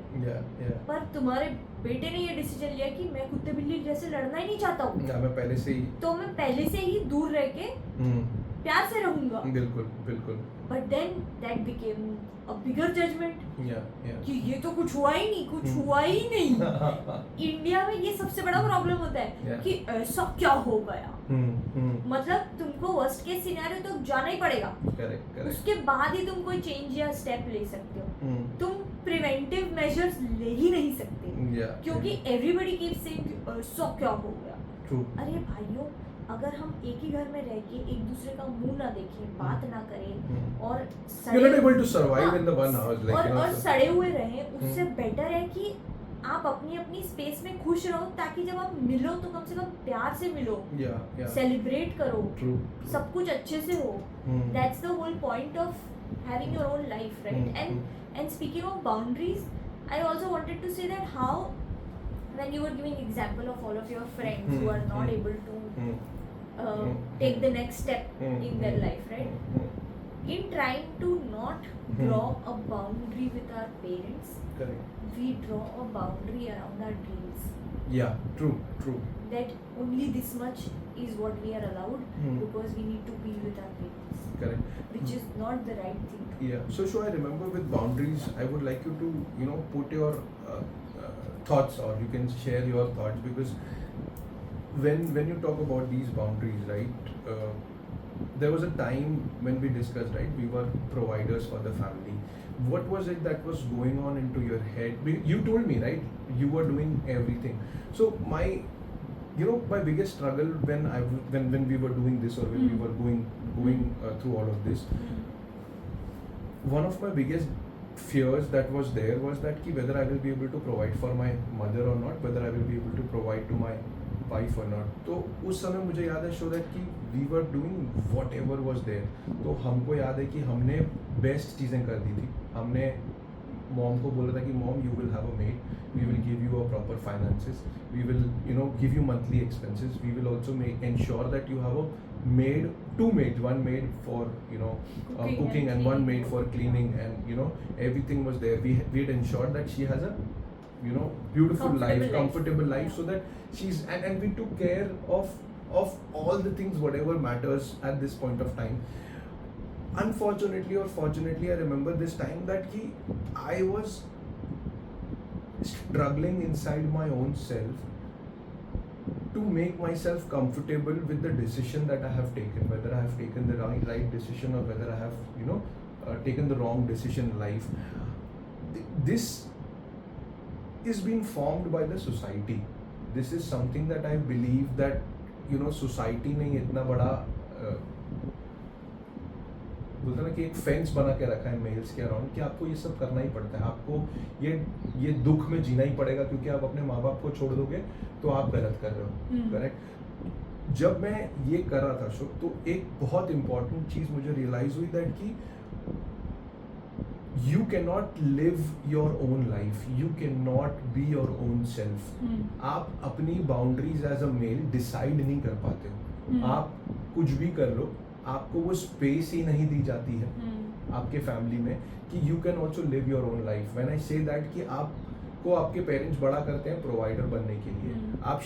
पर तुम्हारे बेटे ने ये डिसीजन लिया कि मैं कुत्ते बिल्ली जैसे लड़ना ही नहीं चाहता हूँ, मैं पहले से ही तो मैं पहले से ही दूर रह के प्यार से रहूंगा. बिल्कुल. But then that became a bigger judgment Yeah. कि ये तो कुछ हुआ ही नहीं, कुछ हुआ ही नहीं. इंडिया में ये सबसे बड़ा प्रॉब्लम होता है Yeah. कि ऐसा क्या हो गया. Hmm. मतलब तुमको वर्स्ट केस सिनेरियो तो जाना ही पड़ेगा, Correct. उसके बाद ही तुम कोई चेंज या स्टेप ले सकते हो. Hmm. तुम प्रिवेंटिव मेजर्स ले ही नहीं सकते, Yeah. क्योंकि एवरीबडी कीप्स सेइंग ऐसा क्या हो गया. True. अरे भाइयों, अगर हम एक ही घर में रह के एक दूसरे का मुंह ना देखें, बात ना करें और You're not able to survive in the one house, like, और so- सड़े हुए रहें, उससे बेटर है कि आप अपनी अपनी स्पेस में खुश रहो, ताकि जब आप मिलो तो कम से कम प्यार से मिलो, Yeah. सेलिब्रेट करो, True. सब कुछ अच्छे से हो. That's the whole point of having your own life, right? And speaking of boundaries, I also wanted to say that how when you were giving example of all of your friends who are not able to take the next step in their life, right? In trying to not draw a boundary with our parents, Correct. we draw a boundary around our dreams. Yeah. True. That only this much is what we are allowed because we need to be with our parents, Correct. which is not the right thing to do. Yeah. So I remember with boundaries, I would like you to put your thoughts, or you can share your thoughts, because when you talk about these boundaries, right? There was a time when we discussed, right? We were providers for the family. What was it that was going on into your head? You told me, right? You were doing everything. So my biggest struggle when we were doing this, or when we were going through all of this, one of my biggest fears that was there was that whether I will be able to provide for my mother or not, whether I will be able to provide to my wife or not. तो उस समय मुझे याद है show that कि we were doing whatever was there. तो हमको याद है कि हमने बेस्ट चीज़ें कर दी थी. हमने मॉम को बोला था कि mom, you will have a maid, we will give you a proper finances, we will give you monthly expenses, we will also ensure that you have a maid, 2 maids, 1 maid for cooking and 1 maid for cleaning, and everything was there. We had ensured that she has a beautiful life, comfortable life, so that she's and we took care of all the things, whatever matters at this point of time. Unfortunately or fortunately, I remember this time that I was struggling inside my own self to make myself comfortable with the decision that I have taken, whether I have taken the right decision, or whether I have taken the wrong decision in life. This is being formed by the society. This is something that I believe that, you know, society ने इतना बड़ा बोलते ना कि एक fence बना के रखा है मेल्स के अराउंड कि आपको ये सब करना ही पड़ता है, आपको ये दुख में जीना ही पड़ेगा, क्योंकि आप अपने माँ बाप को छोड़ दोगे तो आप गलत कर रहे हो. करेक्ट. जब मैं ये कर रहा था अशोक, तो एक बहुत इंपॉर्टेंट चीज मुझे रियलाइज हुई दैट कि you cannot live your own life, you cannot be your own self. आप अपनी boundaries as a male decide नहीं कर पाते हो. आप कुछ भी कर लो, आपको वो स्पेस ही नहीं दी जाती है आपके फैमिली में कि you can also live your own life. When I say that कि आपको आपके पेरेंट्स बड़ा करते हैं प्रोवाइडर बनने के लिए. आप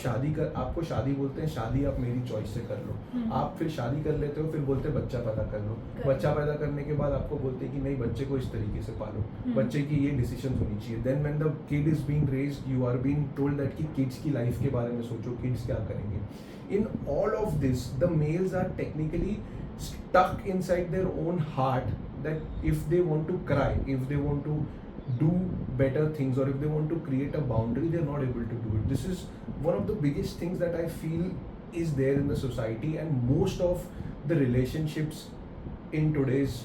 आपको शादी बोलते हैं, शादी आप मेरी चॉइस से कर लो. आप फिर शादी कर लेते हो, फिर बोलते हैं बच्चा पैदा कर लो. बच्चा पैदा करने के बाद आपको बोलते हैं कि नहीं, बच्चे को इस तरीके से पालो, बच्चे की ये डिसीजन होनी चाहिए. Then when the kid is being raised, you are being told that कि किड्स की लाइफ के बारे में सोचो, किड्स क्या करेंगे. In all of this the males are technically stuck inside their own heart that if they want to cry, if they want to do better things, or if they want to create a boundary, they're not able to do it. This is one of the biggest things that I feel is there in the society, and most of the relationships in today's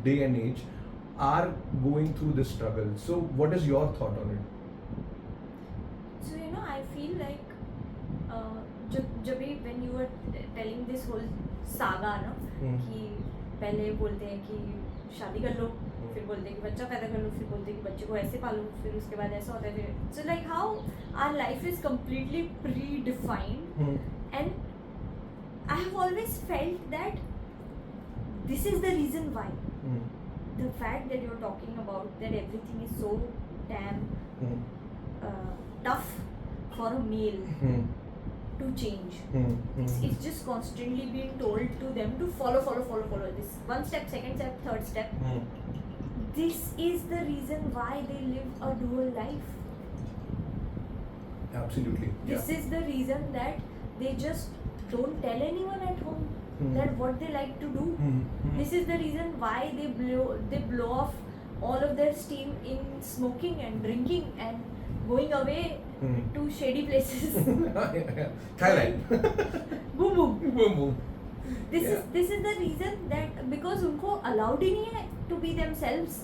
day and age are going through this struggle. So what is your thought on it? So you know, I feel like जब भी when you were telling this whole saga ना, कि पहले बोलते हैं कि शादी कर लो, फिर बोलते हैं कि बच्चा पैदा कर लो, फिर बोलते हैं कि बच्चे को ऐसे पालो, फिर उसके बाद ऐसा होता है. So like how our life is completely predefined, and I have always felt that this is the reason why. The fact that you're talking about that everything is so damn tough for a male to change. It's just constantly being told to them to follow this one step, second step, third step. This is the reason why they live a dual life. Absolutely. This is the reason that they just don't tell anyone at home that what they like to do. This is the reason why they blow off all of their steam in smoking and drinking and going away to shady places. Thailand. Boom boom. Boom boom. This is the reason that because उनको allowed ही नहीं है to be themselves.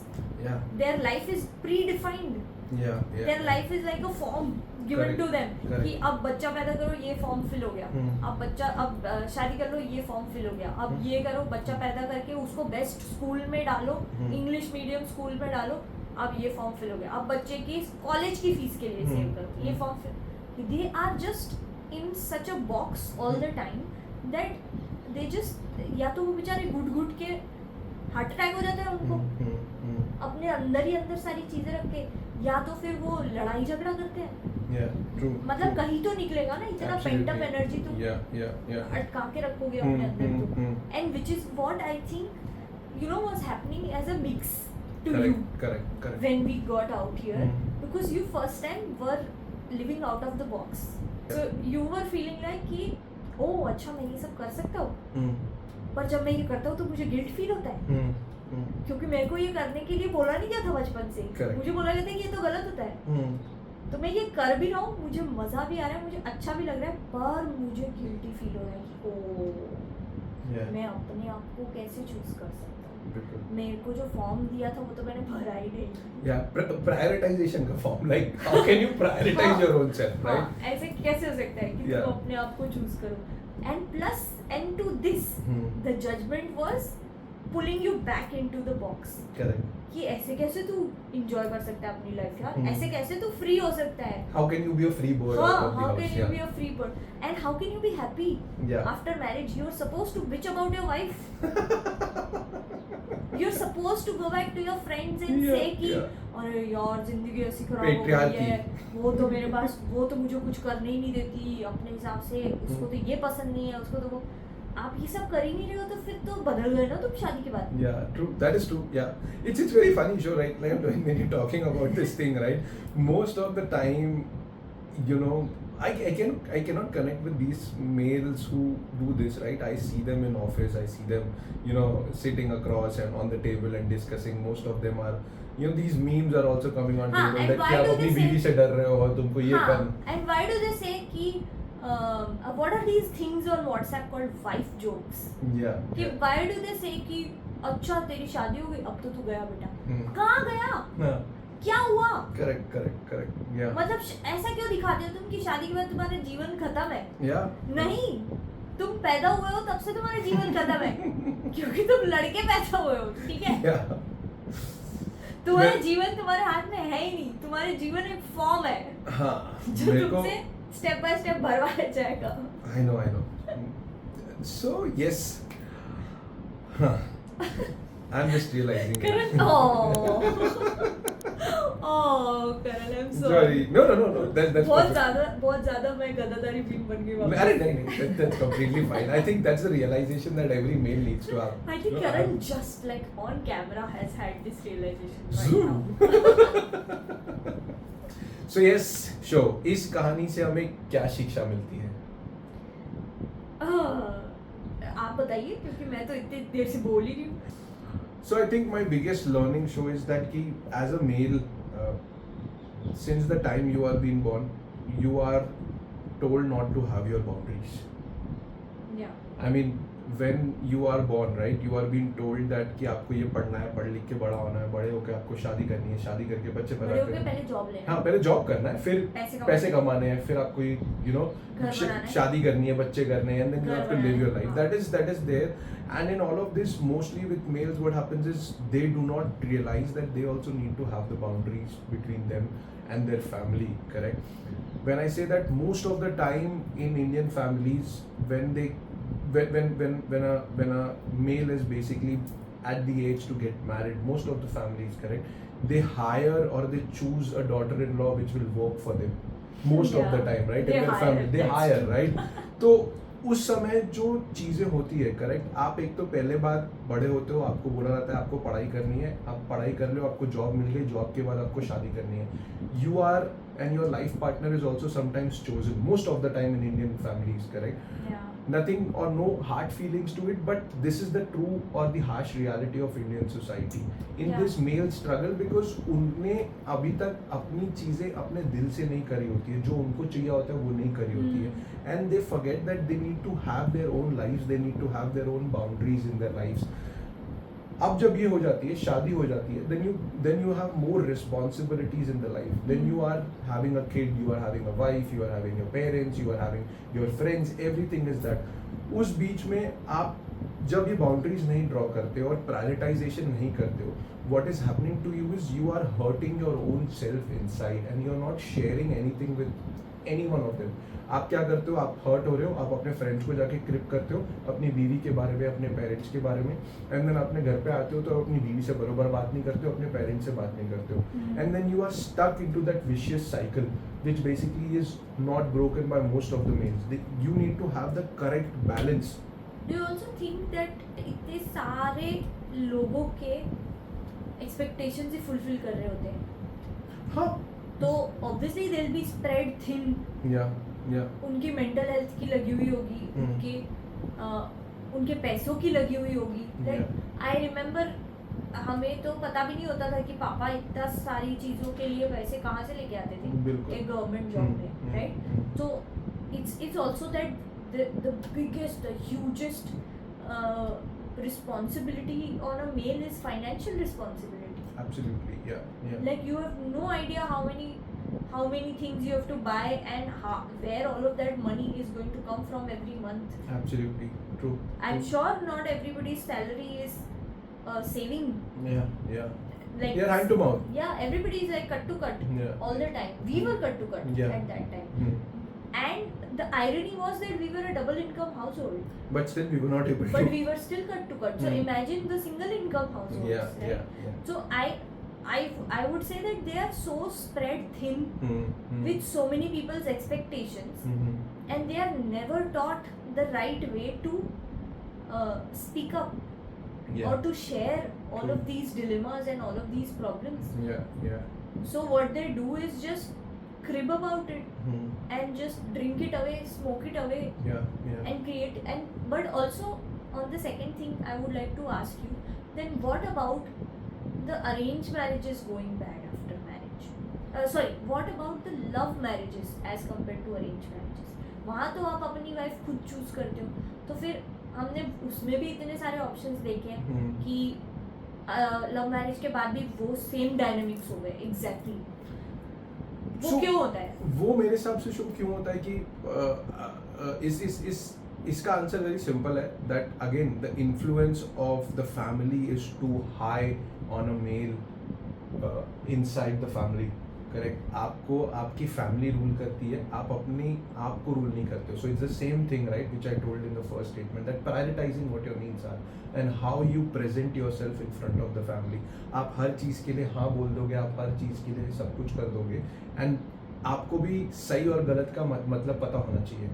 Yeah. Their life is predefined. Yeah. Their life is like a form given to them. Correct. कि अब बच्चा पैदा करो, ये form fill हो गया. अब शादी कर लो, ये फॉर्म फिल हो गया. अब ये करो, बच्चा पैदा करके उसको बेस्ट स्कूल में डालो, इंग्लिश मीडियम स्कूल में डालो. अब ये फॉर्म फिल हो गया. अब बच्चे की कॉलेज की फीस के लिए सेव करो, ये form fill. They are just in such a box all the time that they just, या तो वो बेचारे घुट के हार्ट अटैक हो जाता है उनको अपने अंदर ही अंदर सारी चीजें रख के, या तो फिर वो लड़ाई झगड़ा करते हैं. मतलब कहीं तो निकलेगा ना, इतना पेंट अप एनर्जी तुम अटका के रखोगे अपने अंदर तो. And which is what I think you know was happening as a mix to correct. When we got out here, because you first time were living out of the box, so you were feeling like कि oh अच्छा मैं ये सब कर सकता हूँ, पर जब मैं ये करता हूँ तो मुझे गिल्ट फील होता है, क्योंकि मेरे को ये करने के लिए बोला नहीं गया था बचपन से. मुझे बोला गया था कि ये तो गलत होता है, तो मैं ये कर भी रहा हूँ, मुझे मजा भी आ रहा है, मुझे अच्छा भी लग रहा है, पर मुझे गिल्टी फील हो रहा है कि ओ मैं अपने आप को कैसे चूज कर सकता हूँ. मेरे को जो फॉर्म दिया था वो तो मैंने भरा ही नहीं. प्रायोरिटाइजेशन का form, like how can you prioritise your own self, right? ऐसे कैसे हो सकता है कि तुम अपने आप को चूज करो. And plus and to this the judgment was pulling you back into the box. Correct. कि ऐसे कैसे तू एंजॉय कर सकता है अपनी लाइफ यार, ऐसे कैसे तू फ्री हो सकता है. How can you be a free bird? How can you be a free bird and how can you be happy after marriage? You are supposed to bitch about your wife. You're supposed to go back to your friends and say कि अरे यार जिंदगी ऐसी खराब हो गई है, वो तो मेरे पास, वो तो मुझे कुछ करने ही नहीं देती अपने हिसाब से, उसको तो ये पसंद नहीं है, उसको तो वो. आप ये सब कर ही नहीं रहे हो तो फिर तो बदल गए ना तुम शादी के बाद. Yeah, true. That is true. Yeah, it's very funny show, right? Like when you're talking about this thing, right? Most of the time, you know, I cannot connect with these males who do this, right? I see them in office, I see them, you know, sitting across and on the table and discussing. Most of them are, you know, these memes are also coming on हाँ, table and that why कि आप do अपनी they बीवी say- से डर रहे हो और तुमको ये हाँ, करना. and why do they say कि what are these things on WhatsApp called wife jokes? Yeah. कि yeah. why do they say कि अच्छा तेरी शादी हो गई अब तो तू गया बेटा. Hmm. कहाँ गया? हाँ. क्या हुआ? Correct. Yeah. मतलब ऐसा क्यों दिखाते हो तुम कि शादी के बाद तुम्हारा जीवन खत्म है? Yeah. नहीं, तुम पैदा हुए हो तब से तुम्हारा जीवन खत्म है क्योंकि तुम लड़के पैदा हुए हो, ठीक है? Yeah. तुम्हारा मैं- जीवन तुम्हारे हाथ में है ही नहीं. तुम्हारे जीवन एक फॉर्म है हाँ. जो मेरे को तुमसे स्टेप बाय स्टेप भरवाया जाएगा. I know. So yes. Huh. I'm just realizing. Karan, Karan, I'm sorry. Sorry. No. That's बहुत perfect. ज़्यादा मैं गद्दादारी फिल्म बन गई वापस. अरे नहीं, that's completely fine. I think that's the realization that every male needs to have. I think No, Karan I'm- just like on camera has had this realization Zoom. right now. So yes, show. इस कहानी से हमें क्या शिक्षा मिलती है? आप बताइए क्योंकि मैं तो इतनी देर से बोल ही रही हूँ. So I think my biggest learning show is that कि as a male, since the time you are being born, you are told not to have your boundaries. Yeah. I mean, when you are born, right, you are being told that कि आपको ये पढ़ना है, पढ़ लिख के बड़ा होना है, बड़े होकर आपको शादी करनी है, शादी करके बच्चे पैदा बड़े होके करने हैं. पहले जॉब लेना. हाँ, पहले जॉब करना है, फिर पैसे कमाना. कमाने हैं, फिर आपको you know घर बनाना है. शादी करनी है, बच्चे करने हैं, and then you घर have to banana live your है, life. हाँ. That is there, and in all of this, mostly with males, what happens is they do not realize that they also need to have the boundaries between them and their family. Correct? When I say that, most of the time in Indian families, when a male is basically at the age to get married, most of the families, correct, they hire or they choose a daughter-in-law which will work for them most of the Yeah. time, right? They In their hire, family, they that's hire, true. right? तो उस समय जो चीज़ें होती है, correct, आप एक तो पहले बात बड़े होते हो, आपको बोला जाता है आपको पढ़ाई करनी है, आप पढ़ाई कर लो, आपको जॉब मिल गई, जॉब के बाद आपको शादी करनी है. You are and your life partner is also sometimes chosen most of the time in Indian families, correct? Yeah. Nothing or no hard feelings to it, but this is the true or the harsh reality of Indian society in Yeah. this male struggle, because उनने अभी तक अपनी चीज़ें अपने दिल से नहीं करी होती है, जो उनको चाहिए होता है वो नहीं करी होती है, and they forget that they need to have their own lives, they need to have their own boundaries in their lives. अब जब ये हो जाती है, शादी हो जाती है, then you have more responsibilities in the life. Then you are having a kid, you are having a wife, you are having your parents, you are having your friends, everything is that. उस बीच में आप जब ये boundaries नहीं draw करते हो और prioritisation नहीं करते हो, what is happening to you is you are hurting your own self inside and you are not sharing anything with any one of them. आप क्या करते हो, आप हर्ट हो रहे हो, आप अपने फ्रेंड्स को जाके क्रिप करते हो अपनी बीवी के बारे में, अपने पेरेंट्स के बारे में, एंड देन अपने घर पे आते हो तो अपनी बीवी से बरोबर बात नहीं करते हो, अपने पेरेंट्स से बात नहीं करते हो, and then you are stuck into that vicious cycle which basically is not broken by most of the males. You need to have the correct balance. Do you also think that इतने सारे लोगों के expectations ही fulfill कर रहे होते हैं, हाँ. तो obviously they'll be spread thin. Yeah. उनकी मेंटल हेल्थ की लगी हुई होगी, उनके पैसों की लगी हुई होगी. लाइक आई रिमेम्बर हमें तो पता भी नहीं होता था कि पापा इतना सारी चीज़ों के लिए पैसे कहाँ से लेके आते थे बिल्कुल. एक गवर्नमेंट जॉब में, राइट? तो it's also that the biggest, the hugest responsibility on a male is financial responsibility. Absolutely. Yeah. Like you have no idea how many things you have to buy and where all of that money is going to come from every month. Absolutely. True. I'm sure not everybody's salary is saving. Yeah. Like Yeah, hand to mouth. Yeah, everybody is like cut to cut Yeah. all the time. We were cut to cut Yeah. at that time. Hmm. And the irony was that we were a double income household, But still we were not able but to. we were still cut to cut. So Hmm. imagine the single income households. Yeah. right? So I would say that they are so spread thin with so many people's expectations, and they are never taught the right way to speak up Yeah. or to share all True. of these dilemmas and all of these problems. Yeah. So what they do is just crib about it and just drink it away, smoke it away, and create. And but also on the second thing, I would like to ask you, then what about the arranged marriages going bad after marriage? Sorry, what about the love marriages as compared to arranged marriages? वहाँ तो आप अपनी wife खुद choose करते हो, तो फिर हमने उसमें भी इतने सारे ऑप्शंस देखे हैं कि लव मैरिज के बाद भी वो सेम डायनामिक्स हो गए एग्जैक्टली। वो क्यों होता है? वो मेरे हिसाब से क्यों होता है कि इसका आंसर वेरी सिंपल है, that again the influence of the family is too high on a male inside the family. Correct, आपको आपकी फैमिली रूल करती है, आप अपनी आप को रूल नहीं करते हो। So it's the same thing right which I told in the first statement, that prioritising what your needs are and how you present yourself in front of the family. आप हर चीज़ के लिए हाँ बोल दोगे, आप हर चीज़ के लिए सब कुछ कर दोगे, एंड आपको भी सही और गलत का मतलब पता होना चाहिए।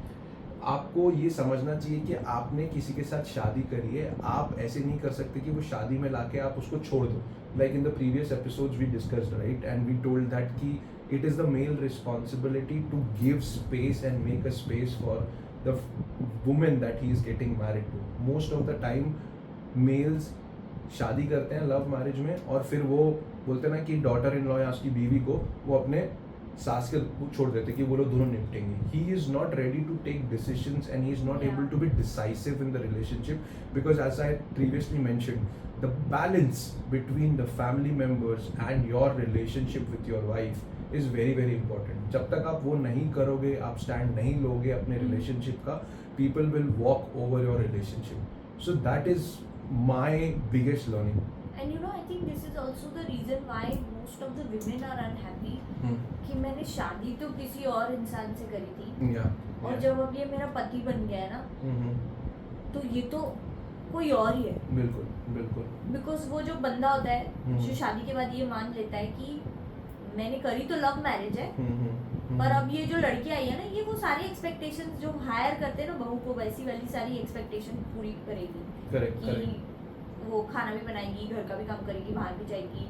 आपको ये समझना चाहिए कि आपने किसी के साथ शादी करी है, आप ऐसे नहीं कर सकते कि वो शादी में लाके आप उसको छोड़ दो। Like in the previous episodes we discussed, right, and we told that ki it is the male responsibility to give space and make a space for the woman that he is getting married to. Most of the time males शादी करते हैं love marriage में, और फिर वो बोलते हैं ना कि डॉटर इन लॉ या उसकी बीवी को वो अपने सास के छोड़ देते कि वो लोग दोनों निपटेंगे। He is not ready to take decisions and he is not able to be decisive in the relationship, because as I previously mentioned, the balance between the family members and your relationship with your wife is very very important. जब तक आप वो नहीं करोगे, आप stand नहीं लोगे अपने रिलेशनशिप का, people will walk over your relationship. So that is my biggest learning. And you know, I think this is also the reason why most of the women are unhappy. कि मैंने शादी तो किसी और इंसान से करी थी, और जब अब ये मेरा पति बन गया है ना, तो ये तो कोई और ही है। बिल्कुल बिल्कुल। बिकॉज वो जो बंदा होता है जो शादी के बाद ये मान लेता है कि मैंने करी तो लव मैरिज है, पर अब ये जो लड़की आई है ना, ये वो सारी एक्सपेक्टेशंस जो हायर करते हैं ना बहू को, वैसी वाली सारी एक्सपेक्टेशन पूरी करेगी। करेक्ट, कि वो खाना भी बनाएगी, घर का भी काम करेगी, बाहर भी जाएगी,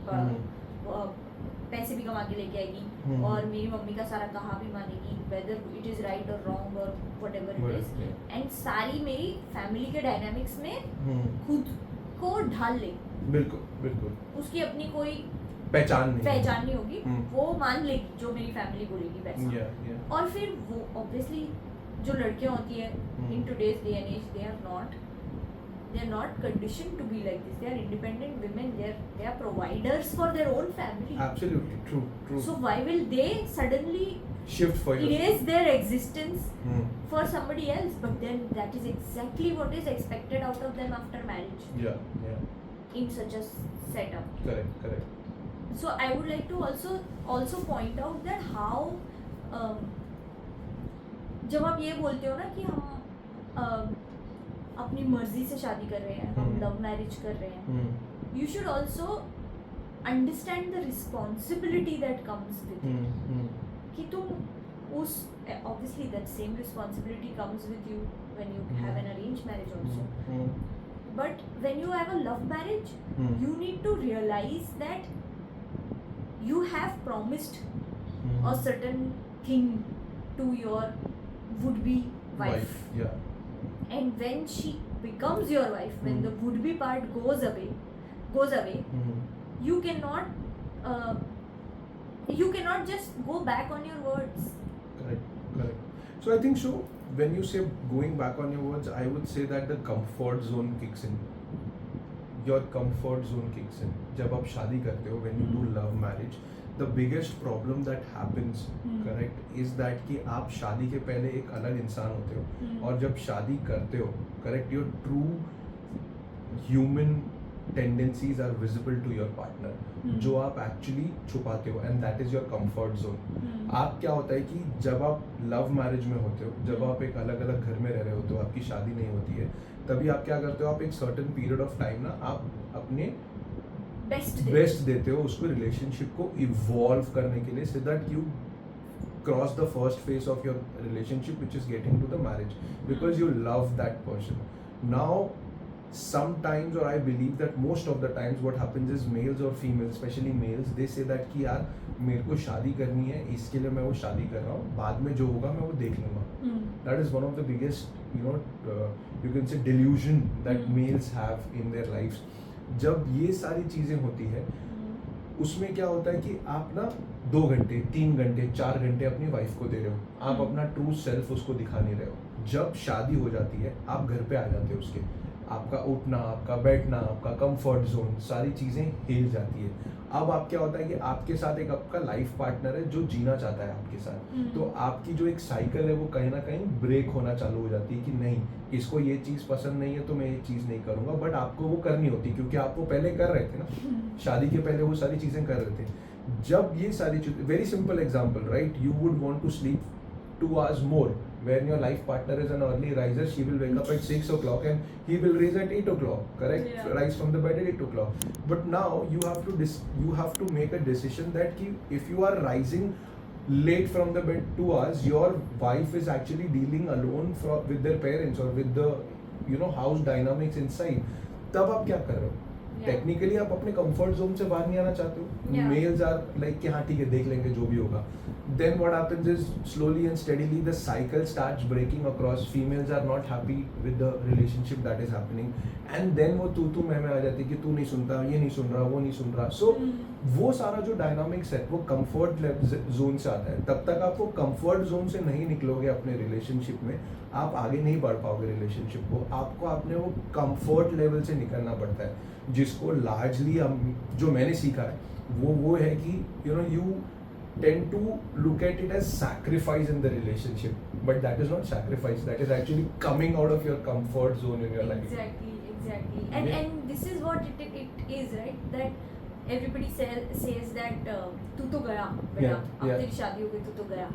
पैसे भी कमा के लेके आएगी, और मेरी मम्मी का सारा कहा भी मानेगी, वेदर इट इज राइट और रॉन्ग और व्हाटएवर इट इज, एंड सारी मेरी फैमिली के डायनामिक्स में खुद को ढाल ले। बिल्कुल बिल्कुल। उसकी अपनी कोई पहचान नहीं होगी, वो मान लेगी जो मेरी फैमिली बोलेगी वैसा। और फिर वो ऑब्वियसली जो लड़कियां होती है in today's day and age, they are not conditioned to be like this. They are independent women. They are providers for their own family. Absolutely true. So why will they suddenly shift for erase their existence for somebody else? But then that is exactly what is expected out of them after marriage. Yeah. In such a setup. Correct. So I would like to also point out that how जब आप ये बोलते हो ना कि हम अपनी मर्जी से शादी कर रहे हैं, हम लव मैरिज कर रहे हैं, you should also understand the responsibility that comes with it. कि तुम उस obviously that same responsibility comes with you when you have an arranged marriage also, but when you have a love marriage you need to realise that you have promised a certain thing to your would-be wife. Yeah. And when she becomes your wife, when the would-be part goes away, you cannot just go back on your words. Correct. So I think so. When you say going back on your words, I would say that the comfort zone kicks in. Your comfort zone kicks in. जब आप शादी करते हो, when you do love marriage, the biggest problem that happens, correct, is that कि आप शादी के पहले एक अलग इंसान होते हो, और जब शादी करते हो, correct, your true human tendencies are visible to your partner, जो आप actually छुपाते हो, and that is your comfort zone. आप क्या होता है कि जब आप लव मैरिज में होते हो, जब आप एक अलग अलग घर में रह रहे होते हो, आपकी शादी नहीं होती है, तभी आप क्या करते हो, आप एक सर्टेन पीरियड ऑफ टाइम ना आप अपने बेस्ट देते हो उसको, रिलेशनशिप को इवॉल्व करने के लिए, so that you cross the first phase of your relationship which is getting to the marriage, because you love that person. Now sometimes, or I believe that most of the times what happens is males or females, especially males, they say that कि यार मेरे को शादी करनी है, इसके लिए मैं वो शादी कर रहा हूँ, बाद में जो होगा मैं वो देख लूँगा. That is one of the biggest, you can say delusion that males have in their lives. जब ये सारी चीज़ें होती है, उसमें क्या होता है कि आप ना 2 घंटे 3 घंटे 4 घंटे अपनी वाइफ को दे रहे हो, आप अपना ट्रू सेल्फ उसको दिखा नहीं रहे हो. जब शादी हो जाती है, आप घर पे आ जाते हो उसके, आपका उठना, आपका बैठना, आपका कंफर्ट जोन, सारी चीज़ें हिल जाती है. अब आप क्या होता है कि आपके साथ एक आपका लाइफ पार्टनर है जो जीना चाहता है आपके साथ, तो आपकी जो एक साइकिल है वो कहीं ना कहीं ब्रेक होना चालू हो जाती है कि नहीं, इसको ये चीज़ पसंद नहीं है तो मैं ये चीज़ नहीं करूँगा. बट आपको वो करनी होती है क्योंकि आप वो पहले कर रहे थे ना, शादी के पहले वो सारी चीज़ें कर रहे थे. जब ये सारी चीज़, very simple example, right, you would want to sleep 2 hours more. When your life partner is an early riser, she will wake up at 6 o'clock and he will rise at 8 o'clock, correct? Yeah. Rise from the bed at 8 o'clock. But now you have to make a decision that if you are rising late from the bed 2 hours, your wife is actually dealing alone with their parents or with the house dynamics inside. तब आप क्या कर रहे हो? Technically आप अपने comfort zone से बाहर नहीं आना चाहते हो. मेल्स आर लाइक कि हाँ ठीक है, देख लेंगे जो भी होगा. Then what happens is slowly and steadily the cycle starts breaking across. Females are not happy with the relationship that is happening, and then वो तू मैं आ जाती है कि तू नहीं सुनता, ये नहीं सुन रहा, वो नहीं सुन रहा. So वो सारा जो डायनामिक्स है वो कंफर्ट जोन से आता है. तब तक आप वो कंफर्ट जोन से नहीं निकलोगे अपने रिलेशनशिप में, आप आगे नहीं बढ़ पाओगे रिलेशनशिप को. आपको अपने वो कंफर्ट लेवल से निकलना पड़ता है, जिसको लार्जली जो मैंने सीखा है वो है कि you tend to look at it as sacrifice in the relationship, but that is not sacrifice, that is actually coming out of your comfort zone in your life. Exactly. And this is what it is, right, that everybody says that तू तो गया बेटा, अब तेरी शादी हो गई, तू तो गया.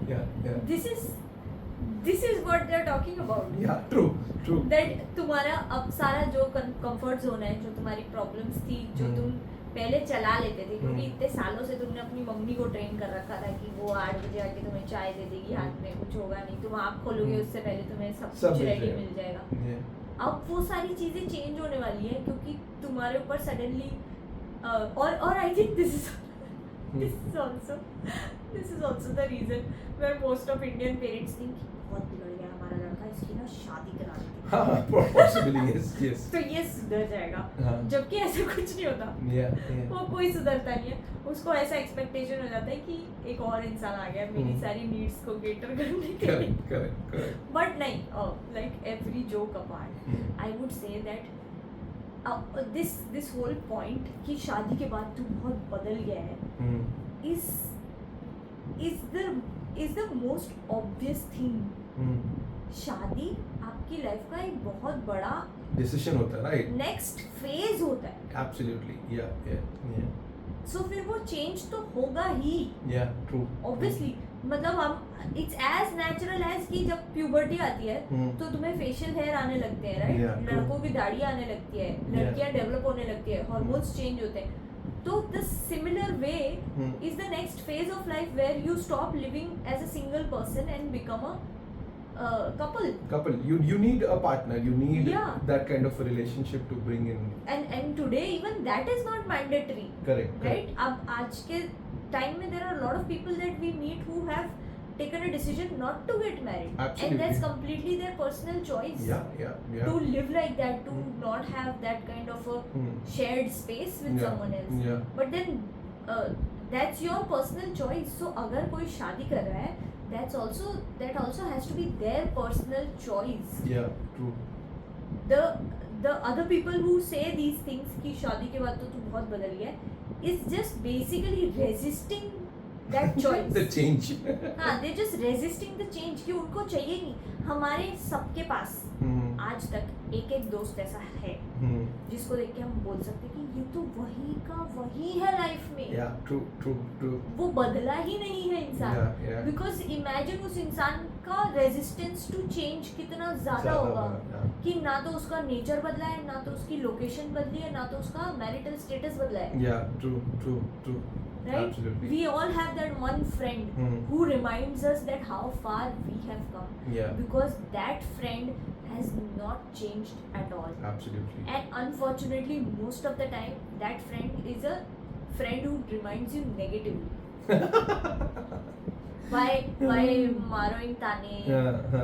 This is what they are talking about. Yeah, true. That तुम्हारा अब सारा जो comfort zone है, जो तुम्हारी problems थी, जो तुम पहले चला लेते थे, क्योंकि इतने सालों से तुमने अपनी मम्मी को ट्रेन कर रखा था कि वो 8 बजे आके तुम्हें चाय दे देगी हाथ में, कुछ होगा नहीं, तुम आँख खोलोगे उससे पहले तुम्हें सब कुछ रेडी मिल जाएगा. अब वो सारी चीजें चेंज होने वाली है क्योंकि तुम्हारे ऊपर सडनली और I think this is also the reason where most of Indian parents think बहुत बिगड़ गया हमारा लड़का, इसकी ना शादी करा देते. Possibly, yes. तो ये सुधर जाएगा, जबकि ऐसा कुछ नहीं होता. वो कोई सुधरता नहीं है. उसको ऐसा एक्सपेक्टेशन हो जाता है कि एक और इंसान आ गया मेरी सारी नीड्स को केटर करने के लिए. Correct. But नहीं, like every joke apart, I would say that this whole point कि शादी के बाद तू बहुत बदल गया है is the most obvious thing. शादी आपकी लाइफ का एक बहुत बड़ा डिसीजन होता है, राइट, नेक्स्ट फेज होता है. एब्सोल्युटली, या सो फिर वो चेंज तो होगा ही. True, obviously. मतलब हम इट्स एज नेचुरल एज कि जब प्यूबर्टी आती है तो तुम्हें फेशियल हेयर आने लगते हैं, राइट, लड़कों की दाढ़ी आने लगती है, लड़कियां डेवलप होने लगती है, हार्मोन्स चेंज होते हैं. तो the similar way is the next phase of life where you stop living as a single person and become a couple. You need a partner, you need that kind of a relationship to bring in, and today even that is not mandatory. Correct. Right. अब आज के time में there are a lot of people that we meet who have taken a decision not to get married. Absolutely. And that's completely their personal choice. Yeah. To live like that, to not have that kind of a shared space with someone else. But then that's your personal choice. So अगर कोई शादी कर रहा है, that also has to be their personal choice. Yeah, true. The other people who say these things कि शादी के बाद तो तू बहुत बदल गया है is just basically resisting that choice. The change. हाँ, they just resisting the change कि उनको चाहिए नहीं. हमारे सबके पास आज तक एक दोस्त ऐसा है जिसको देख के हम बोल सकते कि ये तो वही का वही है लाइफ में. Yeah, true. वो बदला ही नहीं है इंसान. Because imagine उस इंसान का रेजिस्टेंस टू चेंज कितना ज्यादा होगा कि ना तो उसका नेचर बदला है, ना तो उसकी लोकेशन बदली है, ना तो उसका मैरिटल स्टेटस बदला है. Yeah, true. Right? Absolutely. We all have that one friend who reminds us that how far we have come. Yeah. Because that friend has not changed changed at all. Absolutely. And unfortunately, most of the time, that friend is a friend who reminds you negatively. by मारोing ताने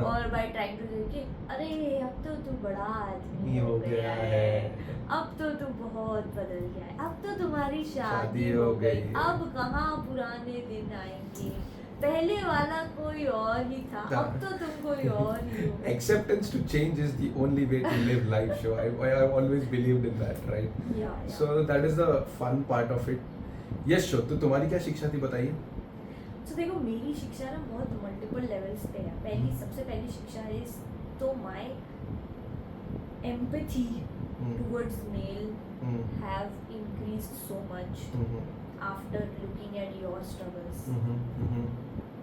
और by trying to say कि अरे अब तो तू बड़ा आदमी हो गया है, अब तो तू बहुत बदल गया है, अब तो तुम्हारी शादी हो गई, अब कहाँ पुराने दिन आएंगे, पहले वाला कोई और ही था, अब तो तुम कोई और ही हो. Acceptance to change is the only way to live life. So I've always believed in that, right? Yeah. So that is the fun part of it. Yes, Shod, तो तुम्हारी क्या शिक्षा थी बताइए? तो देखो मेरी शिक्षा ना बहुत मल्टीपल लेवल्स पे है. सबसे पहली शिक्षा इज तो my empathy towards male have increased so much after looking at your struggles,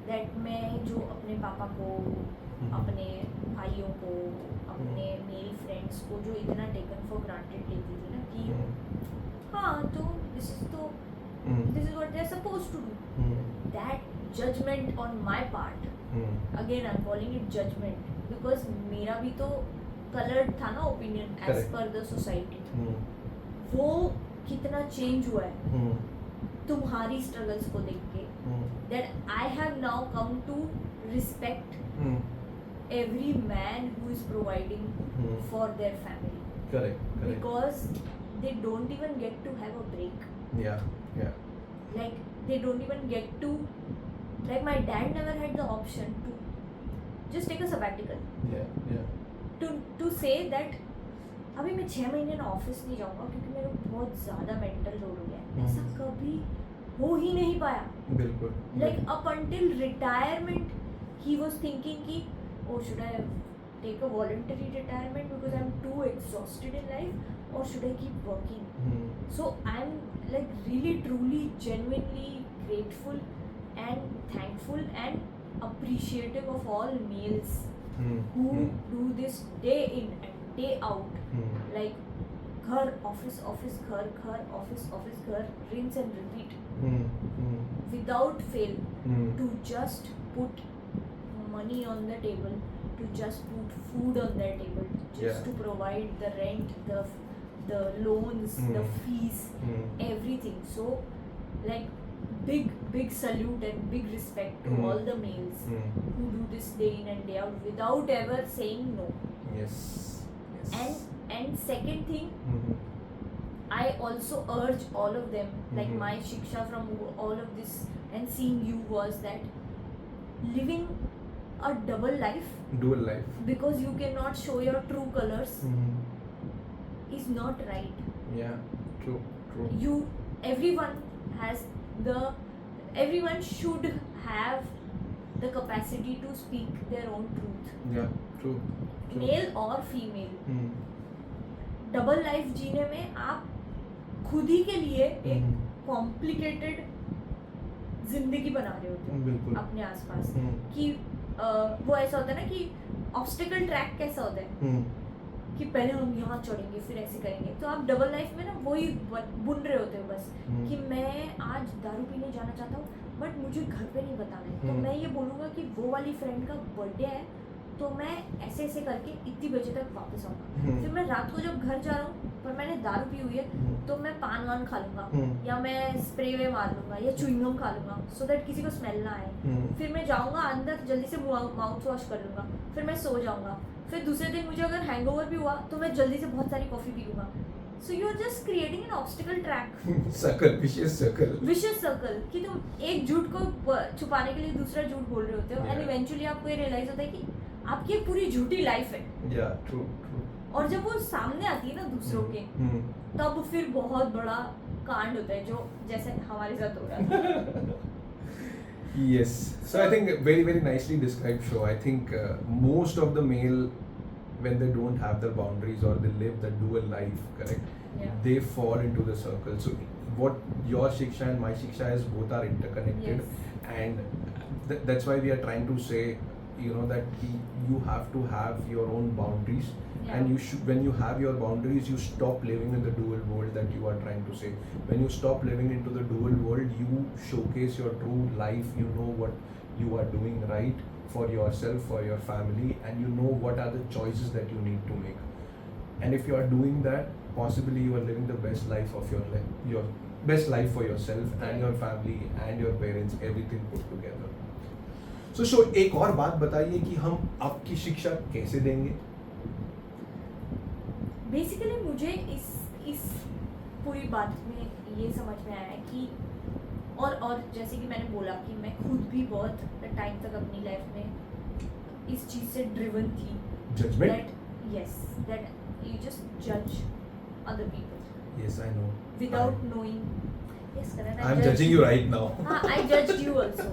that मैं जो अपने पापा को, अपने भाइयों को, अपने मेल फ्रेंड्स को जो इतना टेकन फॉर ग्रांटेड लेती थी ना कि हाँ तो this is what they are supposed to do, that judgment on my part, again I'm calling it judgment because मेरा भी तो colored था ना opinion as per the society. वो कितना change हुआ है तुम्हारी struggles को देख के, that I have now come to respect every man who is providing for their family. Correct. Because they don't even get to have a break. Yeah. Like they don't even get to, like my dad never had the option to just take a sabbatical. Yeah. To say that अभी मैं 6 महीने ना office नहीं जाऊँगा क्योंकि मेरे को बहुत ज़्यादा मेंटल लोड हो गया है. ऐसा कभी हो ही नहीं पाया. बिल्कुल. Like up until retirement he was thinking कि oh should I take a voluntary retirement because I'm too exhausted in life or should I keep working? So I'm like really truly genuinely grateful and thankful and appreciative of all males who do this day in and day out, like घर office घर office घर, rinse and repeat without fail, to just put money on the table, to just put food on their table, just to provide the rent, the loans, the fees, everything. So like big salute and big respect to all the males who do this day in and day out without ever saying no. Yes. And second thing, I also urge all of them, like my shiksha from all of this and seeing you was that living a dual life because you cannot show your true colors is not right. Yeah, true. Everyone should have the capacity to speak their own truth. Yeah, true. Male or female. Double life जीने में आप खुद ही के लिए एक complicated जिंदगी बना रहे होते हो अपने आसपास कि वो ऐसा होता है ना कि ऑब्स्टिकल ट्रैक कैसा होता है कि पहले हम यहाँ चढ़ेंगे फिर ऐसे करेंगे, तो आप डबल लाइफ में ना वही बुन रहे होते हो बस कि मैं आज दारू पीने जाना चाहता हूँ बट मुझे घर पे नहीं बताना है, तो मैं ये बोलूँगा कि वो वाली फ्रेंड का बर्थडे है तो मैं ऐसे ऐसे करके इतनी बजे तक वापस आऊँगा, फिर मैं रात को जब घर जा रहा हूँ पर मैंने दारू पी हुई है तो मैं पान वान खा लूँगा या मैं स्प्रे वे मार लूँगा या च्युइंगम खा लूँगा सो दैट किसी को स्मेल ना आए, फिर मैं जाऊँगा अंदर जल्दी से माउथ वॉश कर लूँगा, फिर मैं सो जाऊँगा, फिर दूसरे दिन मुझे अगर हैंगओवर भी हुआ तो मैं जल्दी से बहुत सारी कॉफ़ी पी लूँगा. So you are just creating an obstacle track. vicious circle कि तुम एक झूठ को छुपाने के लिए दूसरा झूठ बोल रहे होते हो and eventually आपको ये realize होता है कि आपकी एक पूरी झूठी लाइफ है. Yeah, true. और जब वो सामने आती है ना दूसरों के तब फिर बहुत बड़ा कांड होता है जो जैसे हमारे साथ हो रहा था. Yes. So I think very nicely described, Show. I think most of the male, when they don't have their boundaries or they live the dual life, correct? Yeah. They fall into the circle. So what your shiksha and my shiksha is, both are interconnected. Yes. And that's why we are trying to say, that you have to have your own boundaries. Yeah. And you should, when you have your boundaries, you stop living in the dual world that you are trying to say. When you stop living into the dual world, you showcase your true life. You know what you are doing right for yourself, for your family, and you know what are the choices that you need to make. and if you are doing that, possibly you are living the best life of your best life for yourself and your family and your parents, everything put together. So एक और बात बताइए कि हम आपकी शिक्षा कैसे देंगे? बेसिकली मुझे इस पूरी बात में ये समझ में आया कि और जैसे कि मैंने बोला कि मैं खुद भी बहुत टाइम तक अपनी लाइफ में इस चीज़ से ड्रिवन थी, Judgment? that you just judge other people Yes, I know. without knowing. Yes, Karan, I I'm judged judging you right now. I judged you also.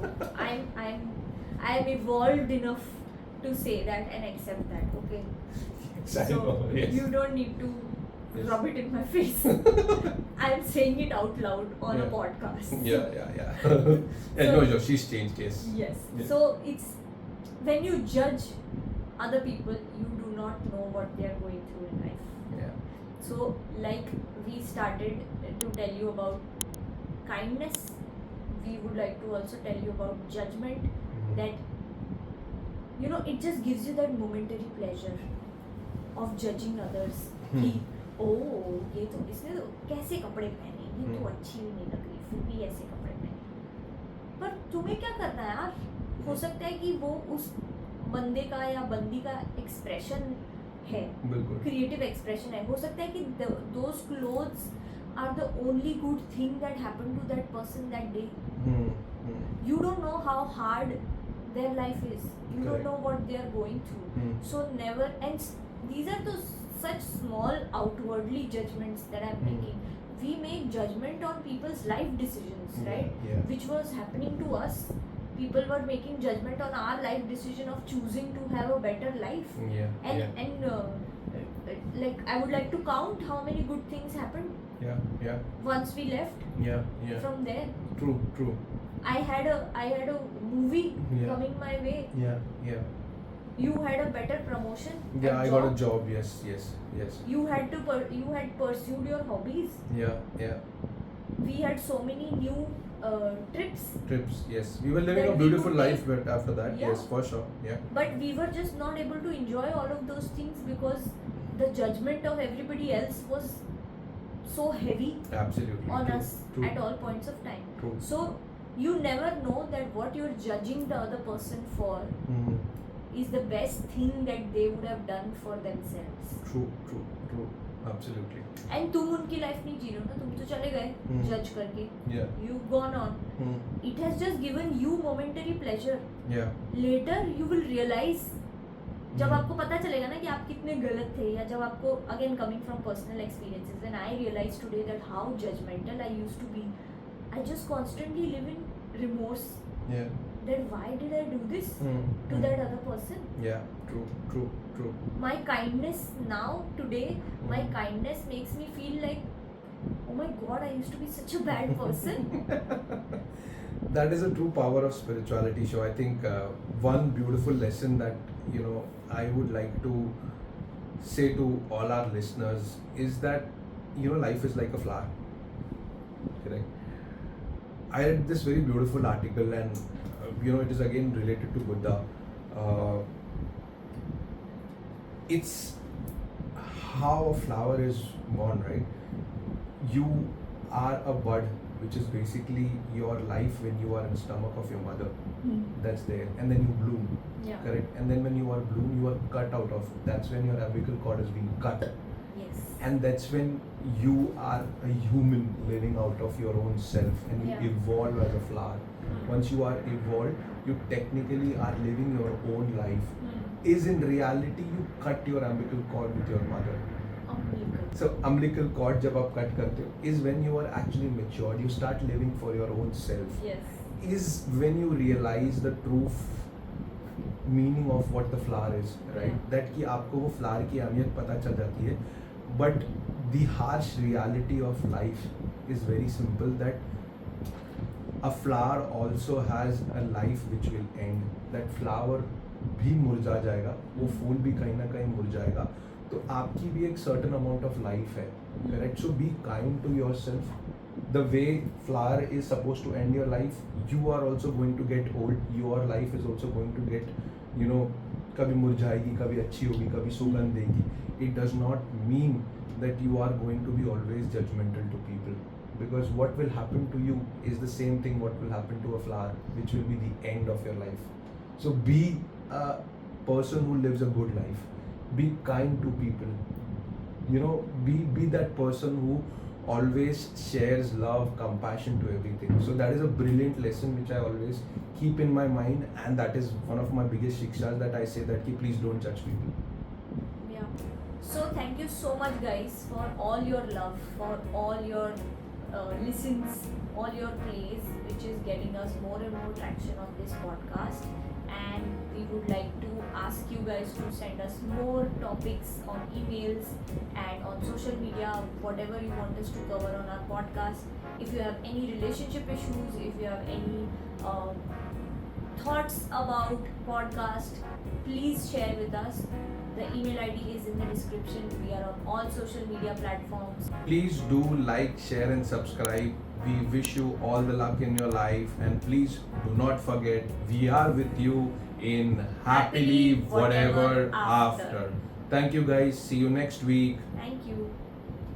I'm evolved enough to say that and accept that. Okay. Yes, I So know. Yes. you don't need to Yes. rub it in my face. I'm saying it out loud on a Yeah. podcast. Yeah. Yeah, So- no, she's changed. Yes. Yes. Yeah. So it's when you judge other people, you do not know what they are going through in life. Yeah. So, like we started to tell you about kindness, we would like to also tell you about judgment. Mhm. That it just gives you that momentary pleasure of judging others. Hmm. कि ओ ये तो इसने तो कैसे कपड़े पहने, ये तो Hmm. अच्छी भी नहीं लग रही, फिर भी ऐसे कपड़े पहने. पर तुम्हें क्या करना है यार? हो सकता है कि वो उस बंदे का या बंदी का एक्सप्रेशन है, बिल्कुल. क्रिएटिव एक्सप्रेशन है. हो सकता है कि those clothes are the only good thing that happen to that person that day. Hmm. You don't know how hard their life is. You Correct. don't know what they are going through. Hmm. So never, and these are those such small outwardly judgments that I'm Hmm. making. We make judgment on people's life decisions, Yeah, right? yeah. Which was happening to us. People were making judgment on our life decision of choosing to have a better life. Yeah. And like I would like to count how many good things happened Yeah. once we left Yeah. from there. True. I had a movie Yeah. coming my way. Yeah. You had a better promotion. Yeah, at I got a job. job. Yes. You had you had pursued your hobbies. Yeah. We had so many new trips, Trips. Yes. We were living That a we beautiful could life, take. but after that, Yeah. yes, for sure. Yeah. but we were just not able to enjoy all of those things because the judgment of everybody else was so heavy Absolutely. on True. us True. at all points of time. True. So you never know that what you're judging the other person for Mhm. is the best thing that they would have done for themselves. True. Absolutely. And तुम उनकी life नहीं जी रहे हो ना, तुम तो चले गए Hmm. जज करके. Yeah. You've gone on. Hmm. It has just given you momentary pleasure. Yeah. Later you will realize, जब Hmm. आपको पता चलेगा ना कि आप कितने गलत थे, या जब आपको again coming from personal experiences, when I realized today that how judgmental I used to be, I just constantly live in remorse Yeah. that why did I do this Hmm. to Hmm. that other person. Yeah. True. My kindness now today, my Hmm. kindness makes me feel like, oh my god, I used to be such a bad person. That is a true power of spirituality. So I think one beautiful lesson that I would like to say to all our listeners is that life is like a flower. Correct. I read this very beautiful article, and it is again related to Buddha. It's how a flower is born, right? You are a bud, which is basically your life when you are in the stomach of your mother. That's there, and then you bloom. Yeah. Correct. And then when you are bloom, you are cut out of. That's when your umbilical cord has been cut, Yes. and that's when you are a human living out of your own self, and you Yeah. evolve as a flower. Once you are evolved, you technically are living your own life. Is in reality you cut your umbilical cord with your mother. Umbilical. So umbilical cord जब आप cut करते हो is when you are actually matured. You start living for your own self. Yes. Is when you realize the true meaning of what the flower is, right? Yeah. That कि आपको वो flower की अहमियत पता चल जाती है. But the harsh reality of life is very simple, that a flower also has a life which will end. That flower भी मुरझा जाएगा, वो फूल भी कहीं ना कहीं मुरझाएगा. तो आपकी भी एक certain amount of life है, correct? So be kind to yourself. The way flower is supposed to end your life, you are also going to get old. Your life is also going to get, कभी मुरझाएगी, कभी अच्छी होगी, कभी सुगंध देगी. It does not mean that you are going to be always judgmental to people, because what will happen to you is the same thing what will happen to a flower, which will be the end of your life. So be a person who lives a good life. Be kind to people. You know, be that person who always shares love, compassion to everything. So that is a brilliant lesson which I always keep in my mind, and that is one of my biggest shikshas, that I say that ki please don't judge people. Yeah. So thank you so much, guys, for all your love, for all your listens, all your plays, which is getting us more and more traction on this podcast. And we would like to ask you guys to send us more topics on emails and on social media, whatever you want us to cover on our podcast. If you have any relationship issues, if you have any thoughts about podcast, please share with us. The email ID is in the description. We are on all social media platforms. Please do like, share, and subscribe. We wish you all the luck in your life, and please do not forget, we are with you in happily whatever after. Thank you, guys. See you next week. Thank you.